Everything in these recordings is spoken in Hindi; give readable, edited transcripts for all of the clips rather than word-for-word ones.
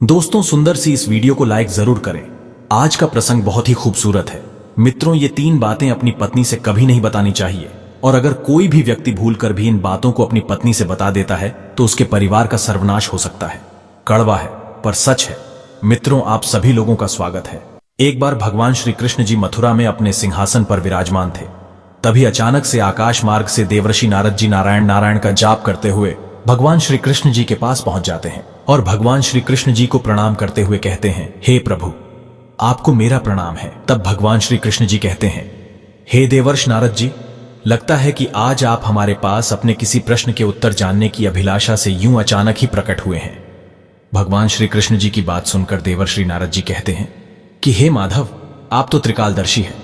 दोस्तों, सुंदर सी इस वीडियो को लाइक जरूर करें। आज का प्रसंग बहुत ही खूबसूरत है। मित्रों, ये 3 बातें अपनी पत्नी से कभी नहीं बतानी चाहिए, और अगर कोई भी व्यक्ति भूलकर भी इन बातों को अपनी पत्नी से बता देता है तो उसके परिवार का सर्वनाश हो सकता है। कड़वा है पर सच है। मित्रों, आप सभी लोगों का स्वागत है। एक बार भगवान श्री कृष्ण जी मथुरा में अपने सिंहासन पर विराजमान थे। तभी अचानक से आकाश मार्ग से देवर्षि नारद जी नारायण नारायण का जाप करते हुए भगवान श्री कृष्ण जी के पास पहुंच जाते हैं और भगवान श्री कृष्ण जी को प्रणाम करते हुए कहते हैं, हे प्रभु, आपको मेरा प्रणाम है। तब भगवान श्री कृष्ण जी कहते हैं, हे देवर्ष नारद जी, लगता है कि आज आप हमारे पास अपने किसी प्रश्न के उत्तर जानने की अभिलाषा से यूं अचानक ही प्रकट हुए हैं। भगवान श्री कृष्ण जी की बात सुनकर देवर्षि नारद जी कहते हैं कि हे माधव, आप तो त्रिकालदर्शी हैं,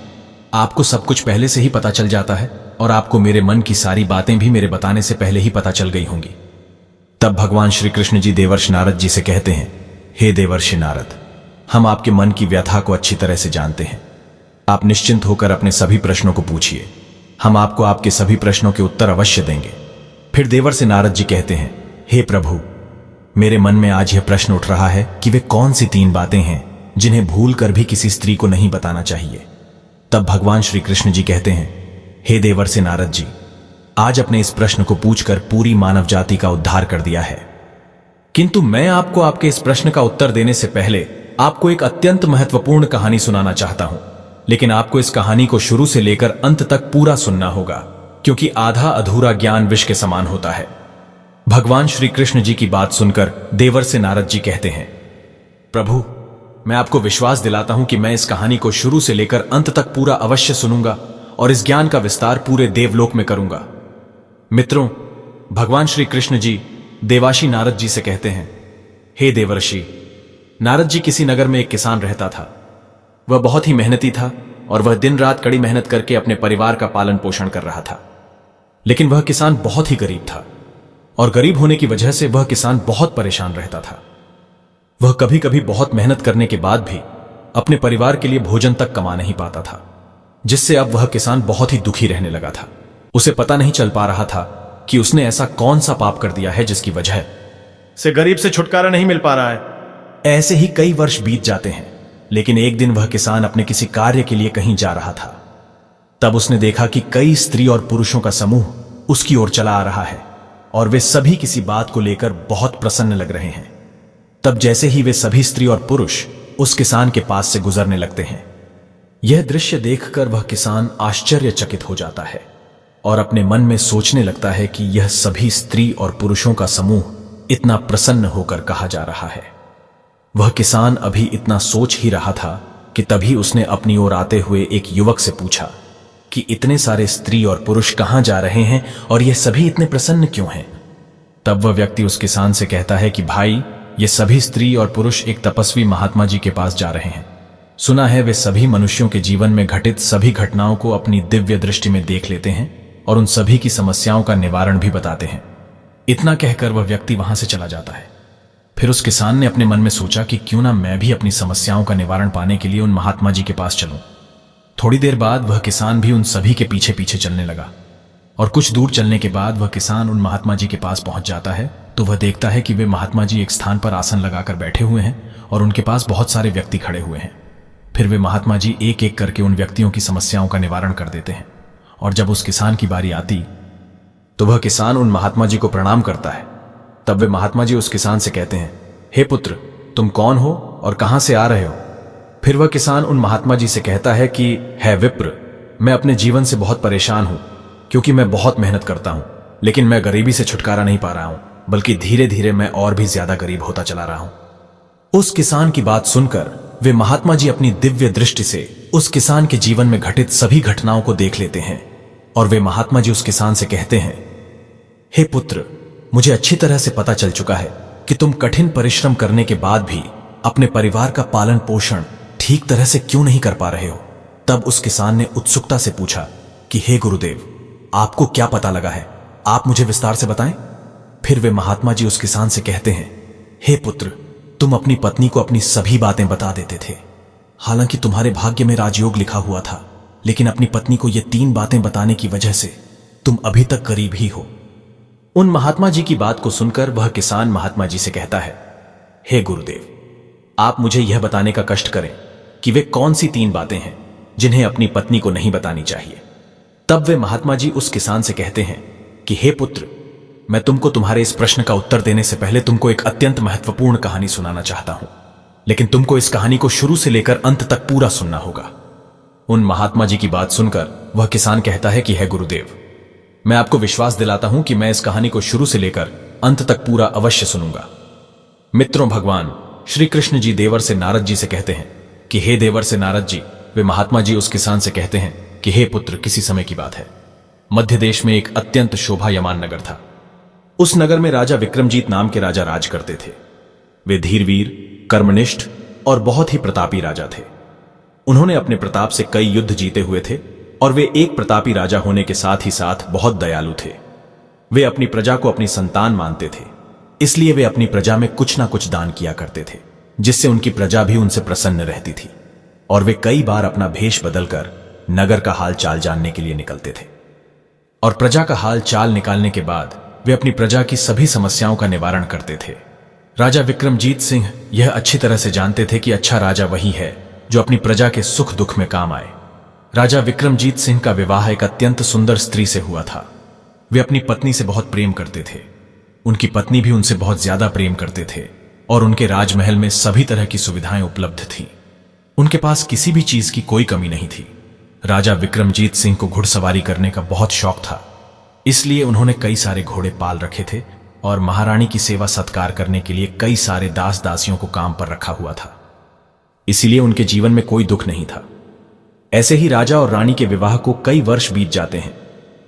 आपको सब कुछ पहले से ही पता चल जाता है और आपको मेरे मन की सारी बातें भी मेरे बताने से पहले ही पता चल गई होंगी। तब भगवान श्री कृष्ण जी देवर्षि नारद जी से कहते हैं, हे देवर्षि नारद, हम आपके मन की व्यथा को अच्छी तरह से जानते हैं। आप निश्चिंत होकर अपने सभी प्रश्नों को पूछिए, हम आपको आपके सभी प्रश्नों के उत्तर अवश्य देंगे। फिर देवर्षि नारद जी कहते हैं, हे प्रभु, मेरे मन में आज यह प्रश्न उठ रहा है कि वे कौन सी 3 बातें हैं जिन्हें भूल कर भी किसी स्त्री को नहीं बताना चाहिए। तब भगवान श्री कृष्ण जी कहते हैं, हे देवर्षि नारद जी, आज अपने इस प्रश्न को पूछकर पूरी मानव जाति का उद्धार कर दिया है। किंतु मैं आपको आपके इस प्रश्न का उत्तर देने से पहले आपको एक अत्यंत महत्वपूर्ण कहानी सुनाना चाहता हूं। लेकिन आपको इस कहानी को शुरू से लेकर अंत तक पूरा सुनना होगा, क्योंकि आधा अधूरा ज्ञान विष के समान होता है। भगवान श्री कृष्ण जी की बात सुनकर देवर्षि नारद जी कहते हैं, प्रभु, मैं आपको विश्वास दिलाता हूं कि मैं इस कहानी को शुरू से लेकर अंत तक पूरा अवश्य सुनूंगा और इस ज्ञान का विस्तार पूरे देवलोक में करूंगा। मित्रों, भगवान श्री कृष्ण जी देवाशी नारद जी से कहते हैं, हे देवर्षि नारद जी, किसी नगर में एक किसान रहता था। वह बहुत ही मेहनती था और वह दिन रात कड़ी मेहनत करके अपने परिवार का पालन पोषण कर रहा था। लेकिन वह किसान बहुत ही गरीब था और गरीब होने की वजह से वह किसान बहुत परेशान रहता था। वह कभी कभी बहुत मेहनत करने के बाद भी अपने परिवार के लिए भोजन तक कमा नहीं पाता था, जिससे अब वह किसान बहुत ही दुखी रहने लगा था। उसे पता नहीं चल पा रहा था कि उसने ऐसा कौन सा पाप कर दिया है जिसकी वजह से गरीब से छुटकारा नहीं मिल पा रहा है। ऐसे ही कई वर्ष बीत जाते हैं, लेकिन एक दिन वह किसान अपने किसी कार्य के लिए कहीं जा रहा था। तब उसने देखा कि कई स्त्री और पुरुषों का समूह उसकी ओर चला आ रहा है और वे सभी किसी बात को लेकर बहुत प्रसन्न लग रहे हैं। तब जैसे ही वे सभी स्त्री और पुरुष उस किसान के पास से गुजरने लगते हैं, यह दृश्य देखकर वह किसान आश्चर्यचकित हो जाता है और अपने मन में सोचने लगता है कि यह सभी स्त्री और पुरुषों का समूह इतना प्रसन्न होकर कहा जा रहा है। वह किसान अभी इतना सोच ही रहा था कि तभी उसने अपनी ओर आते हुए एक युवक से पूछा कि इतने सारे स्त्री और पुरुष कहां जा रहे हैं और ये सभी इतने प्रसन्न क्यों हैं। तब वह व्यक्ति उस किसान से कहता है कि भाई, ये सभी स्त्री और पुरुष एक तपस्वी महात्मा जी के पास जा रहे हैं। सुना है वे सभी मनुष्यों के जीवन में घटित सभी घटनाओं को अपनी दिव्य दृष्टि में देख लेते हैं और उन सभी की समस्याओं का निवारण भी बताते हैं। इतना कहकर वह व्यक्ति वहां से चला जाता है। फिर उस किसान ने अपने मन में सोचा कि क्यों ना मैं भी अपनी समस्याओं का निवारण पाने के लिए उन महात्मा जी के पास चलूं। थोड़ी देर बाद वह किसान भी उन सभी के पीछे पीछे चलने लगा और कुछ दूर चलने के बाद वह किसान उन महात्मा जी के पास पहुंच जाता है तो वह देखता है कि वे महात्मा जी एक स्थान पर आसन लगाकर बैठे हुए हैं और उनके पास बहुत सारे व्यक्ति खड़े हुए हैं। फिर वे महात्मा जी एक एक करके उन व्यक्तियों की समस्याओं का निवारण कर देते हैं और जब उस किसान की बारी आती तो वह किसान उन महात्मा जी को प्रणाम करता है। तब वे महात्मा जी उस किसान से कहते हैं, हे पुत्र, तुम कौन हो और कहां से आ रहे हो। फिर वह किसान उन महात्मा जी से कहता है कि है विप्र, मैं अपने जीवन से बहुत परेशान हूं, क्योंकि मैं बहुत मेहनत करता हूं, लेकिन मैं गरीबी से छुटकारा नहीं पा रहा हूं, बल्कि धीरे धीरे मैं और भी ज्यादा गरीब होता चला रहा हूं। उस किसान की बात सुनकर वे महात्मा जी अपनी दिव्य दृष्टि से उस किसान के जीवन में घटित सभी घटनाओं को देख लेते हैं और वे महात्मा जी उस किसान से कहते हैं, हे पुत्र, मुझे अच्छी तरह से पता चल चुका है कि तुम कठिन परिश्रम करने के बाद भी अपने परिवार का पालन पोषण ठीक तरह से क्यों नहीं कर पा रहे हो। तब उस किसान ने उत्सुकता से पूछा कि हे गुरुदेव, आपको क्या पता लगा है, आप मुझे विस्तार से बताएं। फिर वे महात्मा जी उस किसान से कहते हैं, हे पुत्र, तुम अपनी पत्नी को अपनी सभी बातें बता देते थे। हालांकि तुम्हारे भाग्य में राजयोग लिखा हुआ था, लेकिन अपनी पत्नी को ये 3 बातें बताने की वजह से तुम अभी तक गरीब ही हो। उन महात्मा जी की बात को सुनकर वह किसान महात्मा जी से कहता है, हे गुरुदेव, आप मुझे यह बताने का कष्ट करें कि वे कौन सी 3 बातें हैं जिन्हें अपनी पत्नी को नहीं बतानी चाहिए। तब वे महात्मा जी उस किसान से कहते हैं कि हे पुत्र, मैं तुमको तुम्हारे इस प्रश्न का उत्तर देने से पहले तुमको एक अत्यंत महत्वपूर्ण कहानी सुनाना चाहता हूं, लेकिन तुमको इस कहानी को शुरू से लेकर अंत तक पूरा सुनना होगा। उन महात्मा जी की बात सुनकर वह किसान कहता है कि हे गुरुदेव, मैं आपको विश्वास दिलाता हूं कि मैं इस कहानी को शुरू से लेकर अंत तक पूरा अवश्य सुनूंगा। मित्रों, भगवान श्री कृष्ण जी देवर से नारद जी से कहते हैं कि हे देवर से नारद जी। वे महात्मा जी उस किसान से कहते हैं कि हे पुत्र, किसी समय की बात है, मध्य देश में एक अत्यंत शोभायमान नगर था। उस नगर में राजा विक्रमजीत नाम के राजा राज करते थे। वे धीरवीर, कर्मनिष्ठ और बहुत ही प्रतापी राजा थे। उन्होंने अपने प्रताप से कई युद्ध जीते हुए थे और वे एक प्रतापी राजा होने के साथ ही साथ बहुत दयालु थे। वे अपनी प्रजा को अपनी संतान मानते थे, इसलिए वे अपनी प्रजा में कुछ ना कुछ दान किया करते थे, जिससे उनकी प्रजा भी उनसे प्रसन्न रहती थी। और वे कई बार अपना भेष बदलकर नगर का हाल चाल जानने के लिए निकलते थे। और प्रजा का हाल चाल निकालने के बाद वे अपनी प्रजा की सभी समस्याओं का निवारण करते थे। राजा विक्रमजीत सिंह यह अच्छी तरह से जानते थे कि अच्छा राजा वही है जो अपनी प्रजा के सुख दुख में काम आए। राजा विक्रमजीत सिंह का विवाह एक अत्यंत सुंदर स्त्री से हुआ था। वे अपनी पत्नी से बहुत प्रेम करते थे। उनकी पत्नी भी उनसे बहुत ज्यादा प्रेम करते थे और उनके राजमहल में सभी तरह की सुविधाएं उपलब्ध थीं। उनके पास किसी भी चीज की कोई कमी नहीं थी। राजा विक्रमजीत सिंह को घुड़सवारी करने का बहुत शौक था, इसलिए उन्होंने कई सारे घोड़े पाल रखे थे और महारानी की सेवा सत्कार करने के लिए कई सारे दास दासियों को काम पर रखा हुआ था। इसीलिए उनके जीवन में कोई दुख नहीं था। ऐसे ही राजा और रानी के विवाह को कई वर्ष बीत जाते हैं,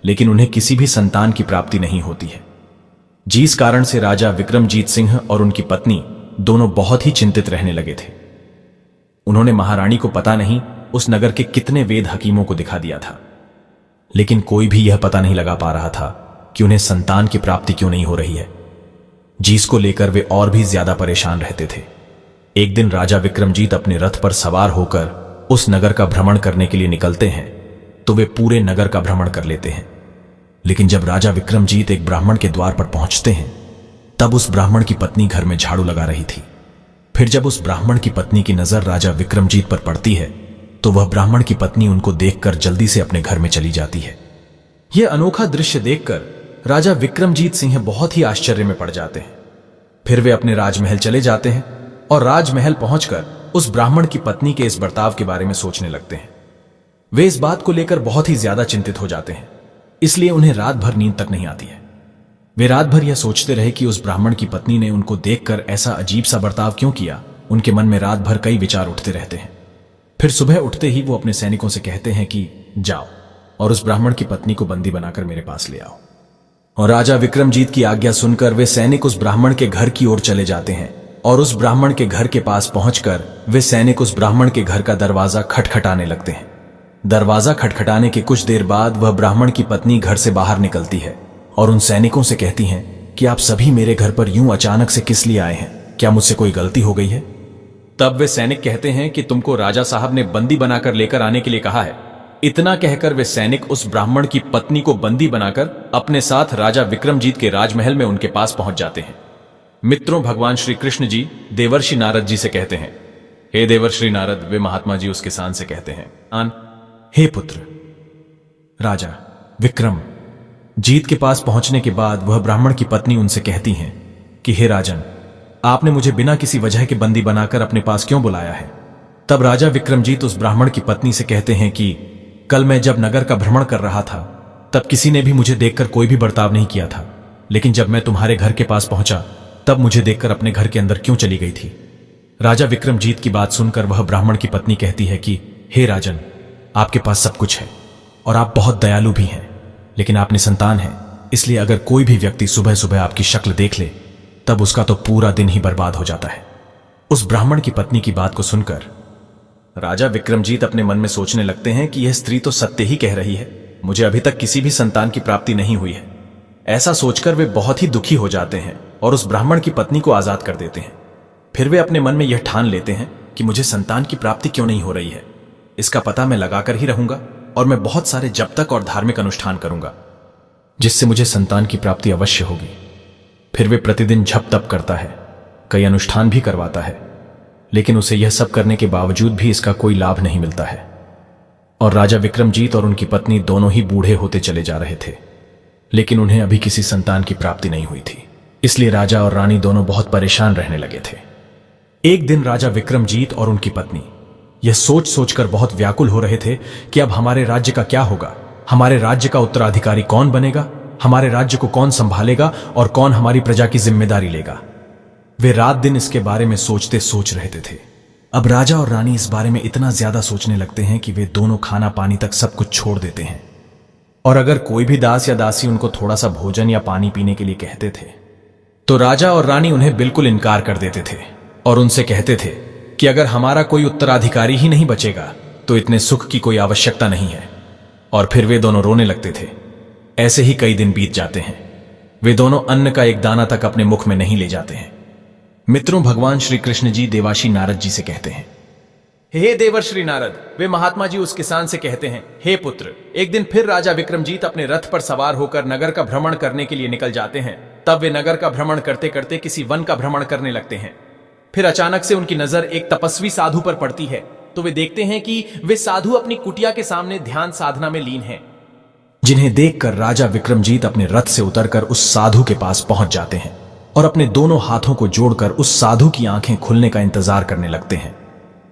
लेकिन उन्हें किसी भी संतान की प्राप्ति नहीं होती है, जिस कारण से राजा विक्रमजीत सिंह और उनकी पत्नी दोनों बहुत ही चिंतित रहने लगे थे। उन्होंने महारानी को पता नहीं उस नगर के कितने वेद हकीमों को दिखा दिया था, लेकिन कोई भी यह पता नहीं लगा पा रहा था कि उन्हें संतान की प्राप्ति क्यों नहीं हो रही है, जिसको लेकर वे और भी ज्यादा परेशान रहते थे। एक दिन राजा विक्रमजीत अपने रथ पर सवार होकर उस नगर का भ्रमण करने के लिए निकलते हैं, तो वे पूरे नगर का भ्रमण कर लेते हैं। लेकिन जब राजा विक्रमजीत एक ब्राह्मण के द्वार पर पहुंचते हैं, तब उस ब्राह्मण की पत्नी घर में झाड़ू लगा रही थी। फिर जब उस ब्राह्मण की पत्नी की नजर राजा विक्रमजीत पर पड़ती है, तो वह ब्राह्मण की पत्नी उनको देखकर जल्दी से अपने घर में चली जाती है। यह अनोखा दृश्य देखकर राजा विक्रमजीत सिंह बहुत ही आश्चर्य में पड़ जाते हैं। फिर वे अपने राजमहल चले जाते हैं और राजमहल पहुंचकर उस ब्राह्मण की पत्नी के इस बर्ताव के बारे में सोचने लगते हैं। वे इस बात को लेकर बहुत ही ज्यादा चिंतित हो जाते हैं, इसलिए उन्हें रात भर नींद तक नहीं आती है। वे रात भर यह सोचते रहे कि उस ब्राह्मण की पत्नी ने उनको देखकर ऐसा अजीब सा बर्ताव क्यों किया। उनके मन में रात भर कई विचार उठते रहते हैं। फिर सुबह उठते ही वो अपने सैनिकों से कहते हैं कि जाओ और उस ब्राह्मण की पत्नी को बंदी बनाकर मेरे पास ले आओ। और राजा विक्रमजीत की आज्ञा सुनकर वे सैनिक उस ब्राह्मण के घर की ओर चले जाते हैं और उस ब्राह्मण के घर के पास पहुंचकर वे सैनिक उस ब्राह्मण के घर का दरवाजा खटखटाने लगते हैं। दरवाजा खटखटाने के कुछ देर बाद वह ब्राह्मण की पत्नी घर से बाहर निकलती है और उन सैनिकों से कहती हैं कि आप सभी मेरे घर पर यूं अचानक से किस लिए आए हैं? क्या मुझसे कोई गलती हो गई है? तब वे सैनिक कहते हैं कि तुमको राजा साहब ने बंदी बनाकर लेकर आने के लिए कहा है। इतना कहकर वे सैनिक उस ब्राह्मण की पत्नी को बंदी बनाकर अपने साथ राजा विक्रमजीत के राजमहल में उनके पास पहुंच जाते हैं। मित्रों, भगवान श्री कृष्ण जी देवर्षि नारद जी से कहते हैं, हे देवर्षि नारद। वे महात्मा जी उस किसान से कहते हैं, हे पुत्र, राजा विक्रम जीत के पास पहुंचने के बाद वह ब्राह्मण की पत्नी उनसे कहती हैं कि हे राजन, आपने मुझे बिना किसी वजह के बंदी बनाकर अपने पास क्यों बुलाया है? तब राजा विक्रमजीत उस ब्राह्मण की पत्नी से कहते हैं कि कल मैं जब नगर का भ्रमण कर रहा था, तब किसी ने भी मुझे देखकर कोई भी बर्ताव नहीं किया था, लेकिन जब मैं तुम्हारे घर के पास पहुंचा, तब मुझे देखकर अपने घर के अंदर क्यों चली गई थी? राजा विक्रमजीत की बात सुनकर वह ब्राह्मण की पत्नी कहती है कि हे राजन, आपके पास सब कुछ है और आप बहुत दयालु भी हैं, लेकिन आप निसंतान हैं, इसलिए अगर कोई भी व्यक्ति सुबह सुबह आपकी शक्ल देख ले, तब उसका तो पूरा दिन ही बर्बाद हो जाता है। उस ब्राह्मण की पत्नी की बात को सुनकर राजा विक्रमजीत अपने मन में सोचने लगते हैं कि यह स्त्री तो सत्य ही कह रही है, मुझे अभी तक किसी भी संतान की प्राप्ति नहीं हुई है। ऐसा सोचकर वे बहुत ही दुखी हो जाते हैं और उस ब्राह्मण की पत्नी को आजाद कर देते हैं। फिर वे अपने मन में यह ठान लेते हैं कि मुझे संतान की प्राप्ति क्यों नहीं हो रही है, इसका पता मैं लगाकर ही रहूंगा और मैं बहुत सारे जप तक और धार्मिक अनुष्ठान करूंगा, जिससे मुझे संतान की प्राप्ति अवश्य होगी। फिर वे प्रतिदिन जप तप करता है, कई अनुष्ठान भी करवाता है, लेकिन उसे यह सब करने के बावजूद भी इसका कोई लाभ नहीं मिलता है और राजा विक्रमजीत और उनकी पत्नी दोनों ही बूढ़े होते चले जा रहे थे, लेकिन उन्हें अभी किसी संतान की प्राप्ति नहीं हुई थी। इसलिए राजा और रानी दोनों बहुत परेशान रहने लगे थे। एक दिन राजा विक्रमजीत और उनकी पत्नी यह सोच सोचकर बहुत व्याकुल हो रहे थे कि अब हमारे राज्य का क्या होगा, हमारे राज्य का उत्तराधिकारी कौन बनेगा, हमारे राज्य को कौन संभालेगा और कौन हमारी प्रजा की जिम्मेदारी लेगा। वे रात दिन इसके बारे में सोचते सोच रहते थे। अब राजा और रानी इस बारे में इतना ज्यादा सोचने लगते हैं कि वे दोनों खाना पानी तक सब कुछ छोड़ देते हैं, और अगर कोई भी दास या दासी उनको थोड़ा सा भोजन या पानी पीने के लिए कहते थे तो राजा और रानी उन्हें बिल्कुल इनकार कर देते थे और उनसे कहते थे कि अगर हमारा कोई उत्तराधिकारी ही नहीं बचेगा तो इतने सुख की कोई आवश्यकता नहीं है। और फिर वे दोनों रोने लगते थे। ऐसे ही कई दिन बीत जाते हैं। वे दोनों अन्न का एक दाना तक अपने मुख में नहीं ले जाते हैं। मित्रों, भगवान श्री कृष्ण जी देवाशी नारद जी से कहते हैं, हे देवर श्री नारद, वे महात्मा जी उस किसान से कहते हैं, हे पुत्र, एक दिन फिर राजा विक्रमजीत अपने रथ पर सवार होकर नगर का भ्रमण करने के लिए निकल जाते हैं। तब वे नगर का भ्रमण करते करते किसी वन का भ्रमण करने लगते हैं। फिर अचानक से उनकी नजर एक तपस्वी साधु पर पड़ती है, तो वे देखते हैं कि वे साधु अपनी कुटिया के सामने ध्यान साधना में लीन हैं। जिन्हें देखकर राजा विक्रमजीत अपने रथ से उतरकर उस साधु के पास पहुंच जाते हैं और अपने दोनों हाथों को जोड़कर उस साधु की आंखें खुलने का इंतजार करने लगते हैं।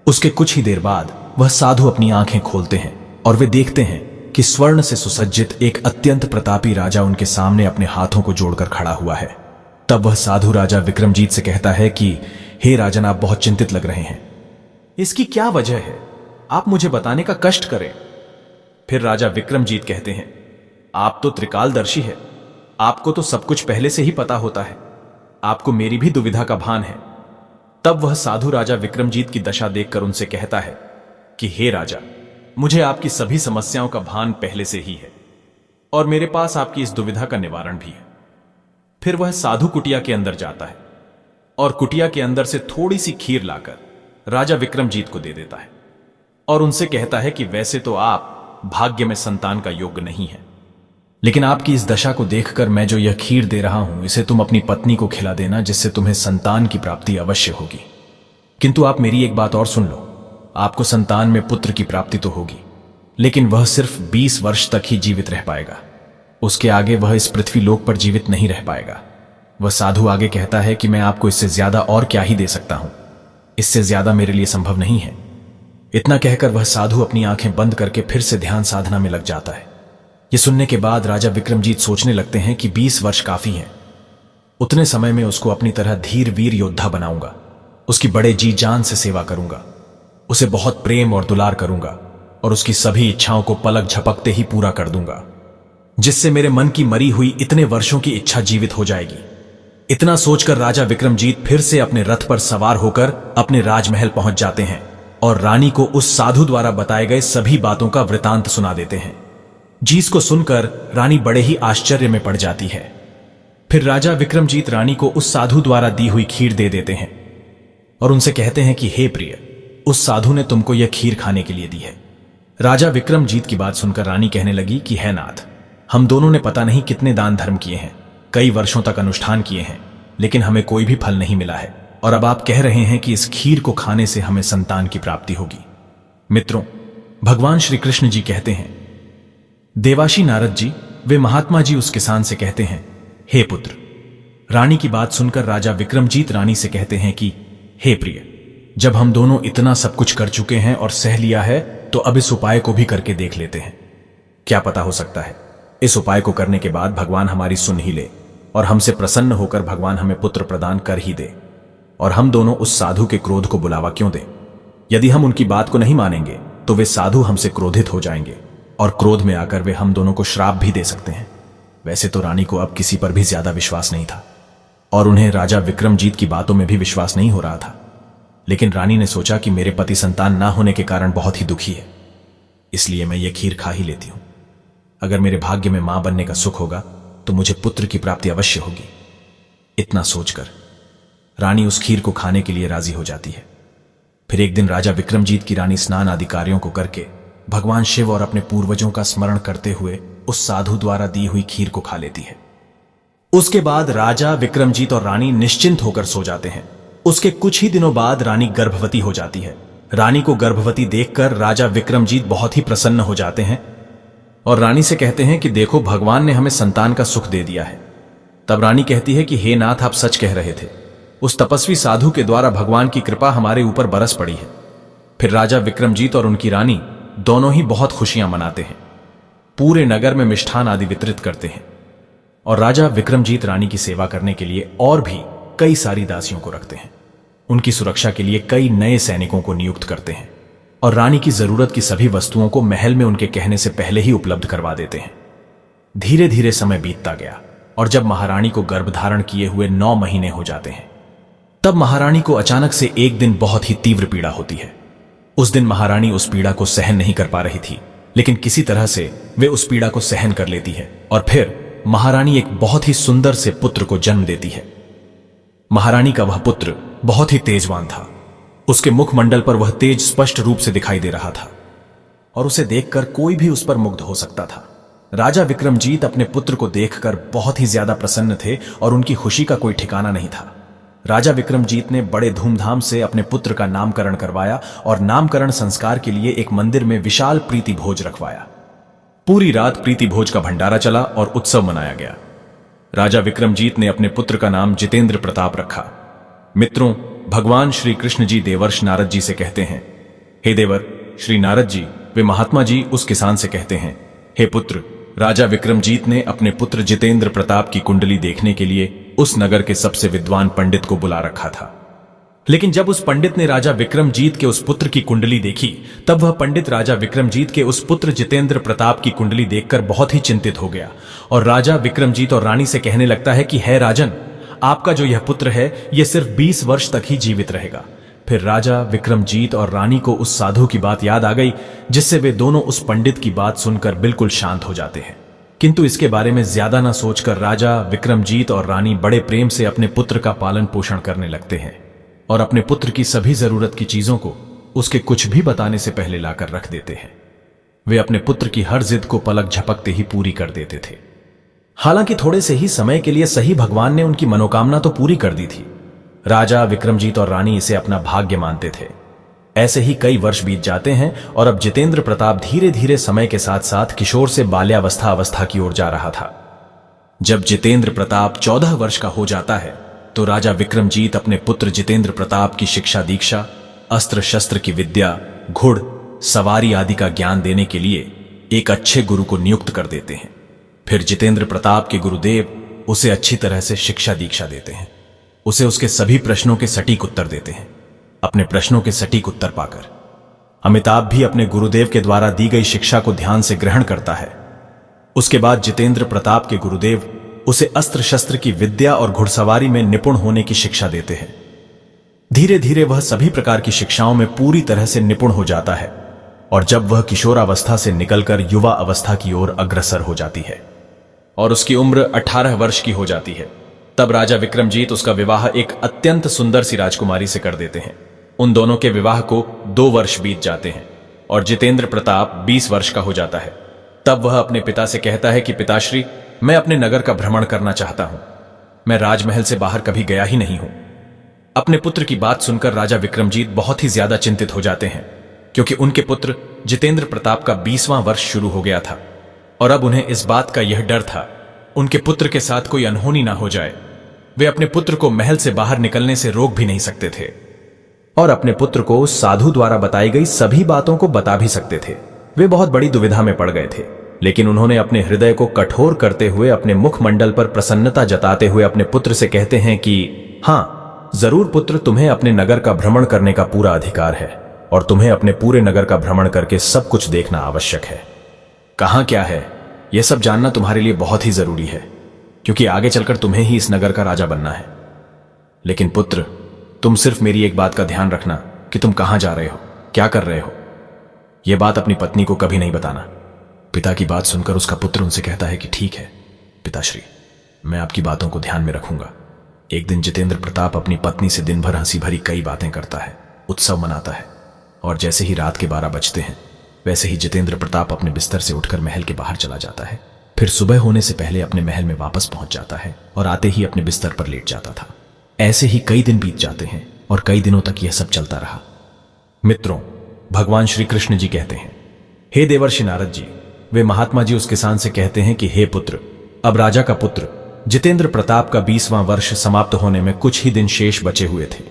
उसके कुछ ही देर बाद वह साधु अपनी आंखें खोलते हैं और वे देखते हैं कि स्वर्ण से सुसज्जित एक अत्यंत प्रतापी राजा उनके सामने अपने हाथों को जोड़कर खड़ा हुआ है। तब वह साधु राजा विक्रमजीत से कहता है कि हे राजन, आप बहुत चिंतित लग रहे हैं। इसकी क्या वजह है? आप मुझे बताने का कष्ट करें। फिर राजा विक्रमजीत कहते हैं, आप तो त्रिकालदर्शी है, आपको तो सब कुछ पहले से ही पता होता है, आपको मेरी भी दुविधा का भान है। तब वह साधु राजा विक्रमजीत की दशा देखकर उनसे कहता है कि हे राजा, मुझे आपकी सभी समस्याओं का भान पहले से ही है और मेरे पास आपकी इस दुविधा का निवारण भी है। फिर वह साधु कुटिया के अंदर जाता है और कुटिया के अंदर से थोड़ी सी खीर लाकर राजा विक्रमजीत को दे देता है और उनसे कहता है कि वैसे तो आप भाग्य में संतान का योग्य नहीं है, लेकिन आपकी इस दशा को देखकर मैं जो यह खीर दे रहा हूं, इसे तुम अपनी पत्नी को खिला देना, जिससे तुम्हें संतान की प्राप्ति अवश्य होगी। किंतु आप मेरी एक बात और सुन लो, आपको संतान में पुत्र की प्राप्ति तो होगी, लेकिन वह सिर्फ 20 वर्ष तक ही जीवित रह पाएगा। उसके आगे वह इस पृथ्वी लोक पर जीवित नहीं रह पाएगा। वह साधु आगे कहता है कि मैं आपको इससे ज्यादा और क्या ही दे सकता हूं, इससे ज्यादा मेरे लिए संभव नहीं है। इतना कहकर वह साधु अपनी आंखें बंद करके फिर से ध्यान साधना में लग जाता है। यह सुनने के बाद राजा विक्रमजीत सोचने लगते हैं कि 20 वर्ष काफी हैं। उतने समय में उसको अपनी तरह धीर वीर योद्धा बनाऊंगा, उसकी बड़े जी जान से सेवा करूंगा, उसे बहुत प्रेम और दुलार करूंगा और उसकी सभी इच्छाओं को पलक झपकते ही पूरा कर दूंगा, जिससे मेरे मन की मरी हुई इतने वर्षों की इच्छा जीवित हो जाएगी। इतना सोचकर राजा विक्रमजीत फिर से अपने रथ पर सवार होकर अपने राजमहल पहुंच जाते हैं और रानी को उस साधु द्वारा बताए गए सभी बातों का वृतांत सुना देते हैं, जिसको सुनकर रानी बड़े ही आश्चर्य में पड़ जाती है। फिर राजा विक्रमजीत रानी को उस साधु द्वारा दी हुई खीर दे देते हैं और उनसे कहते हैं कि हे प्रिय, उस साधु ने तुमको यह खीर खाने के लिए दी है। राजा विक्रमजीत की बात सुनकर रानी कहने लगी कि है नाथ, हम दोनों ने पता नहीं कितने दान धर्म किए हैं, कई वर्षों तक अनुष्ठान किए हैं, लेकिन हमें कोई भी फल नहीं मिला है, और अब आप कह रहे हैं कि इस खीर को खाने से हमें संतान की प्राप्ति होगी। मित्रों, भगवान श्री कृष्ण जी कहते हैं, देवाशी नारद जी, वे महात्मा जी उस किसान से कहते हैं, हे पुत्र। रानी की बात सुनकर राजा विक्रमजीत रानी से कहते हैं कि हे प्रिय, जब हम दोनों इतना सब कुछ कर चुके हैं और सह लिया है, तो अब इस उपाय को भी करके देख लेते हैं। क्या पता हो सकता है इस उपाय को करने के बाद भगवान हमारी सुन ही ले और हमसे प्रसन्न होकर भगवान हमें पुत्र प्रदान कर ही दे, और हम दोनों उस साधु के क्रोध को बुलावा क्यों दें। यदि हम उनकी बात को नहीं मानेंगे तो वे साधु हमसे क्रोधित हो जाएंगे और क्रोध में आकर वे हम दोनों को श्राप भी दे सकते हैं। वैसे तो रानी को अब किसी पर भी ज्यादा विश्वास नहीं था और उन्हें राजा विक्रमजीत की बातों में भी विश्वास नहीं हो रहा था, लेकिन रानी ने सोचा कि मेरे पति संतान ना होने के कारण बहुत ही दुखी है, इसलिए मैं ये खीर खा ही लेती हूं। अगर मेरे भाग्य में मां बनने का सुख होगा तो मुझे पुत्र की प्राप्ति अवश्य होगी। इतना सोचकर रानी उस खीर को खाने के लिए राजी हो जाती है। फिर एक दिन राजा विक्रमजीत की रानी स्नान आदि कार्यों को करके भगवान शिव और अपने पूर्वजों का स्मरण करते हुए उस साधु द्वारा दी हुई खीर को खा लेती है। उसके बाद राजा विक्रमजीत और रानी निश्चिंत होकर सो जाते हैं उसके कुछ ही दिनों बाद रानी गर्भवती हो जाती है। रानी को गर्भवती देखकर राजा विक्रमजीत बहुत ही प्रसन्न हो जाते हैं और रानी से कहते हैं कि देखो, भगवान ने हमें संतान का सुख दे दिया है। तब रानी कहती है कि हे नाथ, आप सच कह रहे थे। उस तपस्वी साधु के द्वारा भगवान की कृपा हमारे ऊपर बरस पड़ी है। फिर राजा विक्रमजीत और उनकी रानी दोनों ही बहुत खुशियां मनाते हैं। पूरे नगर में मिष्ठान आदि वितरित करते हैं और राजा विक्रमजीत रानी की सेवा करने के लिए और भी कई सारी दासियों को रखते हैं। उनकी सुरक्षा के लिए कई नए सैनिकों को नियुक्त करते हैं और रानी की जरूरत की सभी वस्तुओं को महल में उनके कहने से पहले ही उपलब्ध करवा देते हैं। धीरे धीरे समय बीतता गया और जब महारानी को गर्भधारण किए हुए 9 महीने हो जाते हैं, तब महारानी को अचानक से एक दिन बहुत ही तीव्र पीड़ा होती है। उस दिन महारानी उस पीड़ा को सहन नहीं कर पा रही थी, लेकिन किसी तरह से वे उस पीड़ा को सहन कर लेती है और फिर महारानी एक बहुत ही सुंदर से पुत्र को जन्म देती है। महारानी का वह पुत्र बहुत ही तेजवान था। उसके मुखमंडल पर वह तेज स्पष्ट रूप से दिखाई दे रहा था और उसे देखकर कोई भी उस पर मुग्ध हो सकता था। राजा विक्रमजीत अपने पुत्र को देखकर बहुत ही ज्यादा प्रसन्न थे और उनकी खुशी का कोई ठिकाना नहीं था। राजा विक्रमजीत ने बड़े धूमधाम से अपने पुत्र का नामकरण करवाया और नामकरण संस्कार के लिए एक मंदिर में विशाल प्रीति भोज रखवाया। पूरी रात प्रीति भोज का भंडारा चला और उत्सव मनाया गया। राजा विक्रमजीत ने अपने पुत्र का नाम जितेंद्र प्रताप रखा। मित्रों, भगवान श्री कृष्ण जी देवर्ष नारद जी से कहते हैं, हे देवर श्री नारद जी, वे महात्मा जी उस किसान से कहते हैं, हे पुत्र, राजा विक्रमजीत ने अपने पुत्र जितेंद्र प्रताप की कुंडली देखने के लिए उस नगर के सबसे विद्वान पंडित को बुला रखा था। लेकिन जब उस पंडित ने राजा विक्रमजीत के उस पुत्र की कुंडली देखी, तब वह पंडित राजा विक्रमजीत के उस पुत्र जितेंद्र प्रताप की कुंडली देखकर बहुत ही चिंतित हो गया और राजा विक्रमजीत और रानी से कहने लगता है कि हे राजन, आपका जो यह पुत्र है यह सिर्फ 20 वर्ष तक ही जीवित रहेगा। फिर राजा विक्रमजीत और रानी को उस साधु की बात याद आ गई, जिससे वे दोनों उस पंडित की बात सुनकर बिल्कुल शांत हो जाते हैं। किंतु इसके बारे में ज्यादा न सोचकर राजा विक्रमजीत और रानी बड़े प्रेम से अपने पुत्र का पालन पोषण करने लगते हैं और अपने पुत्र की सभी जरूरत की चीजों को उसके कुछ भी बताने से पहले लाकर रख देते हैं। वे अपने पुत्र की हर जिद को पलक झपकते ही पूरी कर देते थे। हालांकि थोड़े से ही समय के लिए सही भगवान ने उनकी मनोकामना तो पूरी कर दी थी। राजा विक्रमजीत और रानी इसे अपना भाग्य मानते थे। ऐसे ही कई वर्ष बीत जाते हैं और अब जितेंद्र प्रताप धीरे धीरे समय के साथ साथ किशोर से बाल्यावस्था अवस्था की ओर जा रहा था। जब जितेंद्र प्रताप 14 वर्ष का हो जाता है, तो राजा विक्रमजीत अपने पुत्र जितेंद्र प्रताप की शिक्षा दीक्षा, अस्त्र शस्त्र की विद्या, घुड़ सवारी आदि का ज्ञान देने के लिए एक अच्छे गुरु को नियुक्त कर देते हैं। फिर जितेंद्र प्रताप के गुरुदेव उसे अच्छी तरह से शिक्षा दीक्षा देते हैं। उसे उसके सभी प्रश्नों के सटीक उत्तर देते हैं। अपने प्रश्नों के सटीक उत्तर पाकर अमिताभ भी अपने गुरुदेव के द्वारा दी गई शिक्षा को ध्यान से ग्रहण करता है। उसके बाद जितेंद्र प्रताप के गुरुदेव उसे अस्त्र शस्त्र की विद्या और घुड़सवारी में निपुण होने की शिक्षा देते हैं। धीरे धीरे वह सभी प्रकार की शिक्षाओं में पूरी तरह से निपुण हो जाता है और जब वह किशोरावस्था से निकलकर युवा अवस्था की ओर अग्रसर हो जाती है और उसकी उम्र 18 वर्ष की हो जाती है, तब राजा विक्रमजीत उसका विवाह एक अत्यंत सुंदर सी राजकुमारी से कर देते हैं। उन दोनों के विवाह को 2 वर्ष बीत जाते हैं और जितेंद्र प्रताप 20 वर्ष का हो जाता है। तब वह अपने पिता से कहता है कि पिताश्री, मैं अपने नगर का भ्रमण करना चाहता हूं। मैं राजमहल से बाहर कभी गया ही नहीं हूं। अपने पुत्र की बात सुनकर राजा विक्रमजीत बहुत ही ज्यादा चिंतित हो जाते हैं, क्योंकि उनके पुत्र जितेंद्र प्रताप का 20वां वर्ष शुरू हो गया था और अब उन्हें इस बात का यह डर था उनके पुत्र के साथ कोई अनहोनी ना हो जाए। वे अपने पुत्र को महल से बाहर निकलने से रोक भी नहीं सकते थे और अपने पुत्र को उस साधु द्वारा बताई गई सभी बातों को बता भी सकते थे। वे बहुत बड़ी दुविधा में पड़ गए थे, लेकिन उन्होंने अपने हृदय को कठोर करते हुए अपने मुखमंडल पर प्रसन्नता जताते हुए अपने पुत्र से कहते हैं कि हाँ, जरूर पुत्र, तुम्हें अपने नगर का भ्रमण करने का पूरा अधिकार है और तुम्हें अपने पूरे नगर का भ्रमण करके सब कुछ देखना आवश्यक है। कहां क्या है यह सब जानना तुम्हारे लिए बहुत ही जरूरी है, क्योंकि आगे चलकर तुम्हें ही इस नगर का राजा बनना है। लेकिन पुत्र, तुम सिर्फ मेरी एक बात का ध्यान रखना कि तुम कहां जा रहे हो, क्या कर रहे हो। यह बात अपनी पत्नी को कभी नहीं बताना। पिता की बात सुनकर उसका पुत्र उनसे कहता है कि ठीक है पिताश्री, मैं आपकी बातों को ध्यान में रखूंगा। एक दिन जितेंद्र प्रताप अपनी पत्नी से दिन भर हंसी भरी कई बातें करता है, उत्सव मनाता है और जैसे ही रात के 12 बजते हैं, वैसे ही जितेंद्र प्रताप अपने बिस्तर से उठकर महल के बाहर चला जाता है। फिर सुबह होने से पहले अपने महल में वापस पहुंच जाता है और आते ही अपने बिस्तर पर लेट जाता था। ऐसे ही कई दिन बीत जाते हैं और कई दिनों तक यह सब चलता रहा। मित्रों, भगवान श्री कृष्ण जी कहते हैं, हे देवर्षि नारद जी, वे महात्मा जी उस किसान से कहते हैं कि हे पुत्र, अब राजा का पुत्र जितेंद्र प्रताप का 20वां वर्ष समाप्त होने में कुछ ही दिन शेष बचे हुए थे।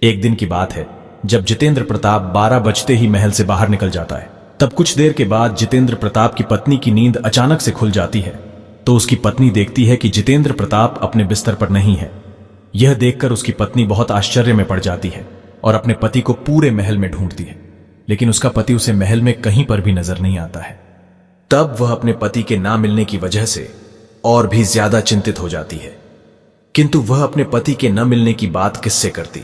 एक दिन की बात है, जब जितेंद्र प्रताप 12 बजते ही महल से बाहर निकल जाता है। तब कुछ देर के बाद जितेंद्र प्रताप की पत्नी की नींद अचानक से खुल जाती है, तो उसकी पत्नी देखती है कि जितेंद्र प्रताप अपने बिस्तर पर नहीं है। यह देखकर उसकी पत्नी बहुत आश्चर्य में पड़ जाती है और अपने पति को पूरे महल में ढूंढती है, लेकिन उसका पति उसे महल में कहीं पर भी नजर नहीं आता है। तब वह अपने पति के ना मिलने की वजह से और भी ज्यादा चिंतित हो जाती है, किंतु वह अपने पति के न मिलने की बात किससे करती,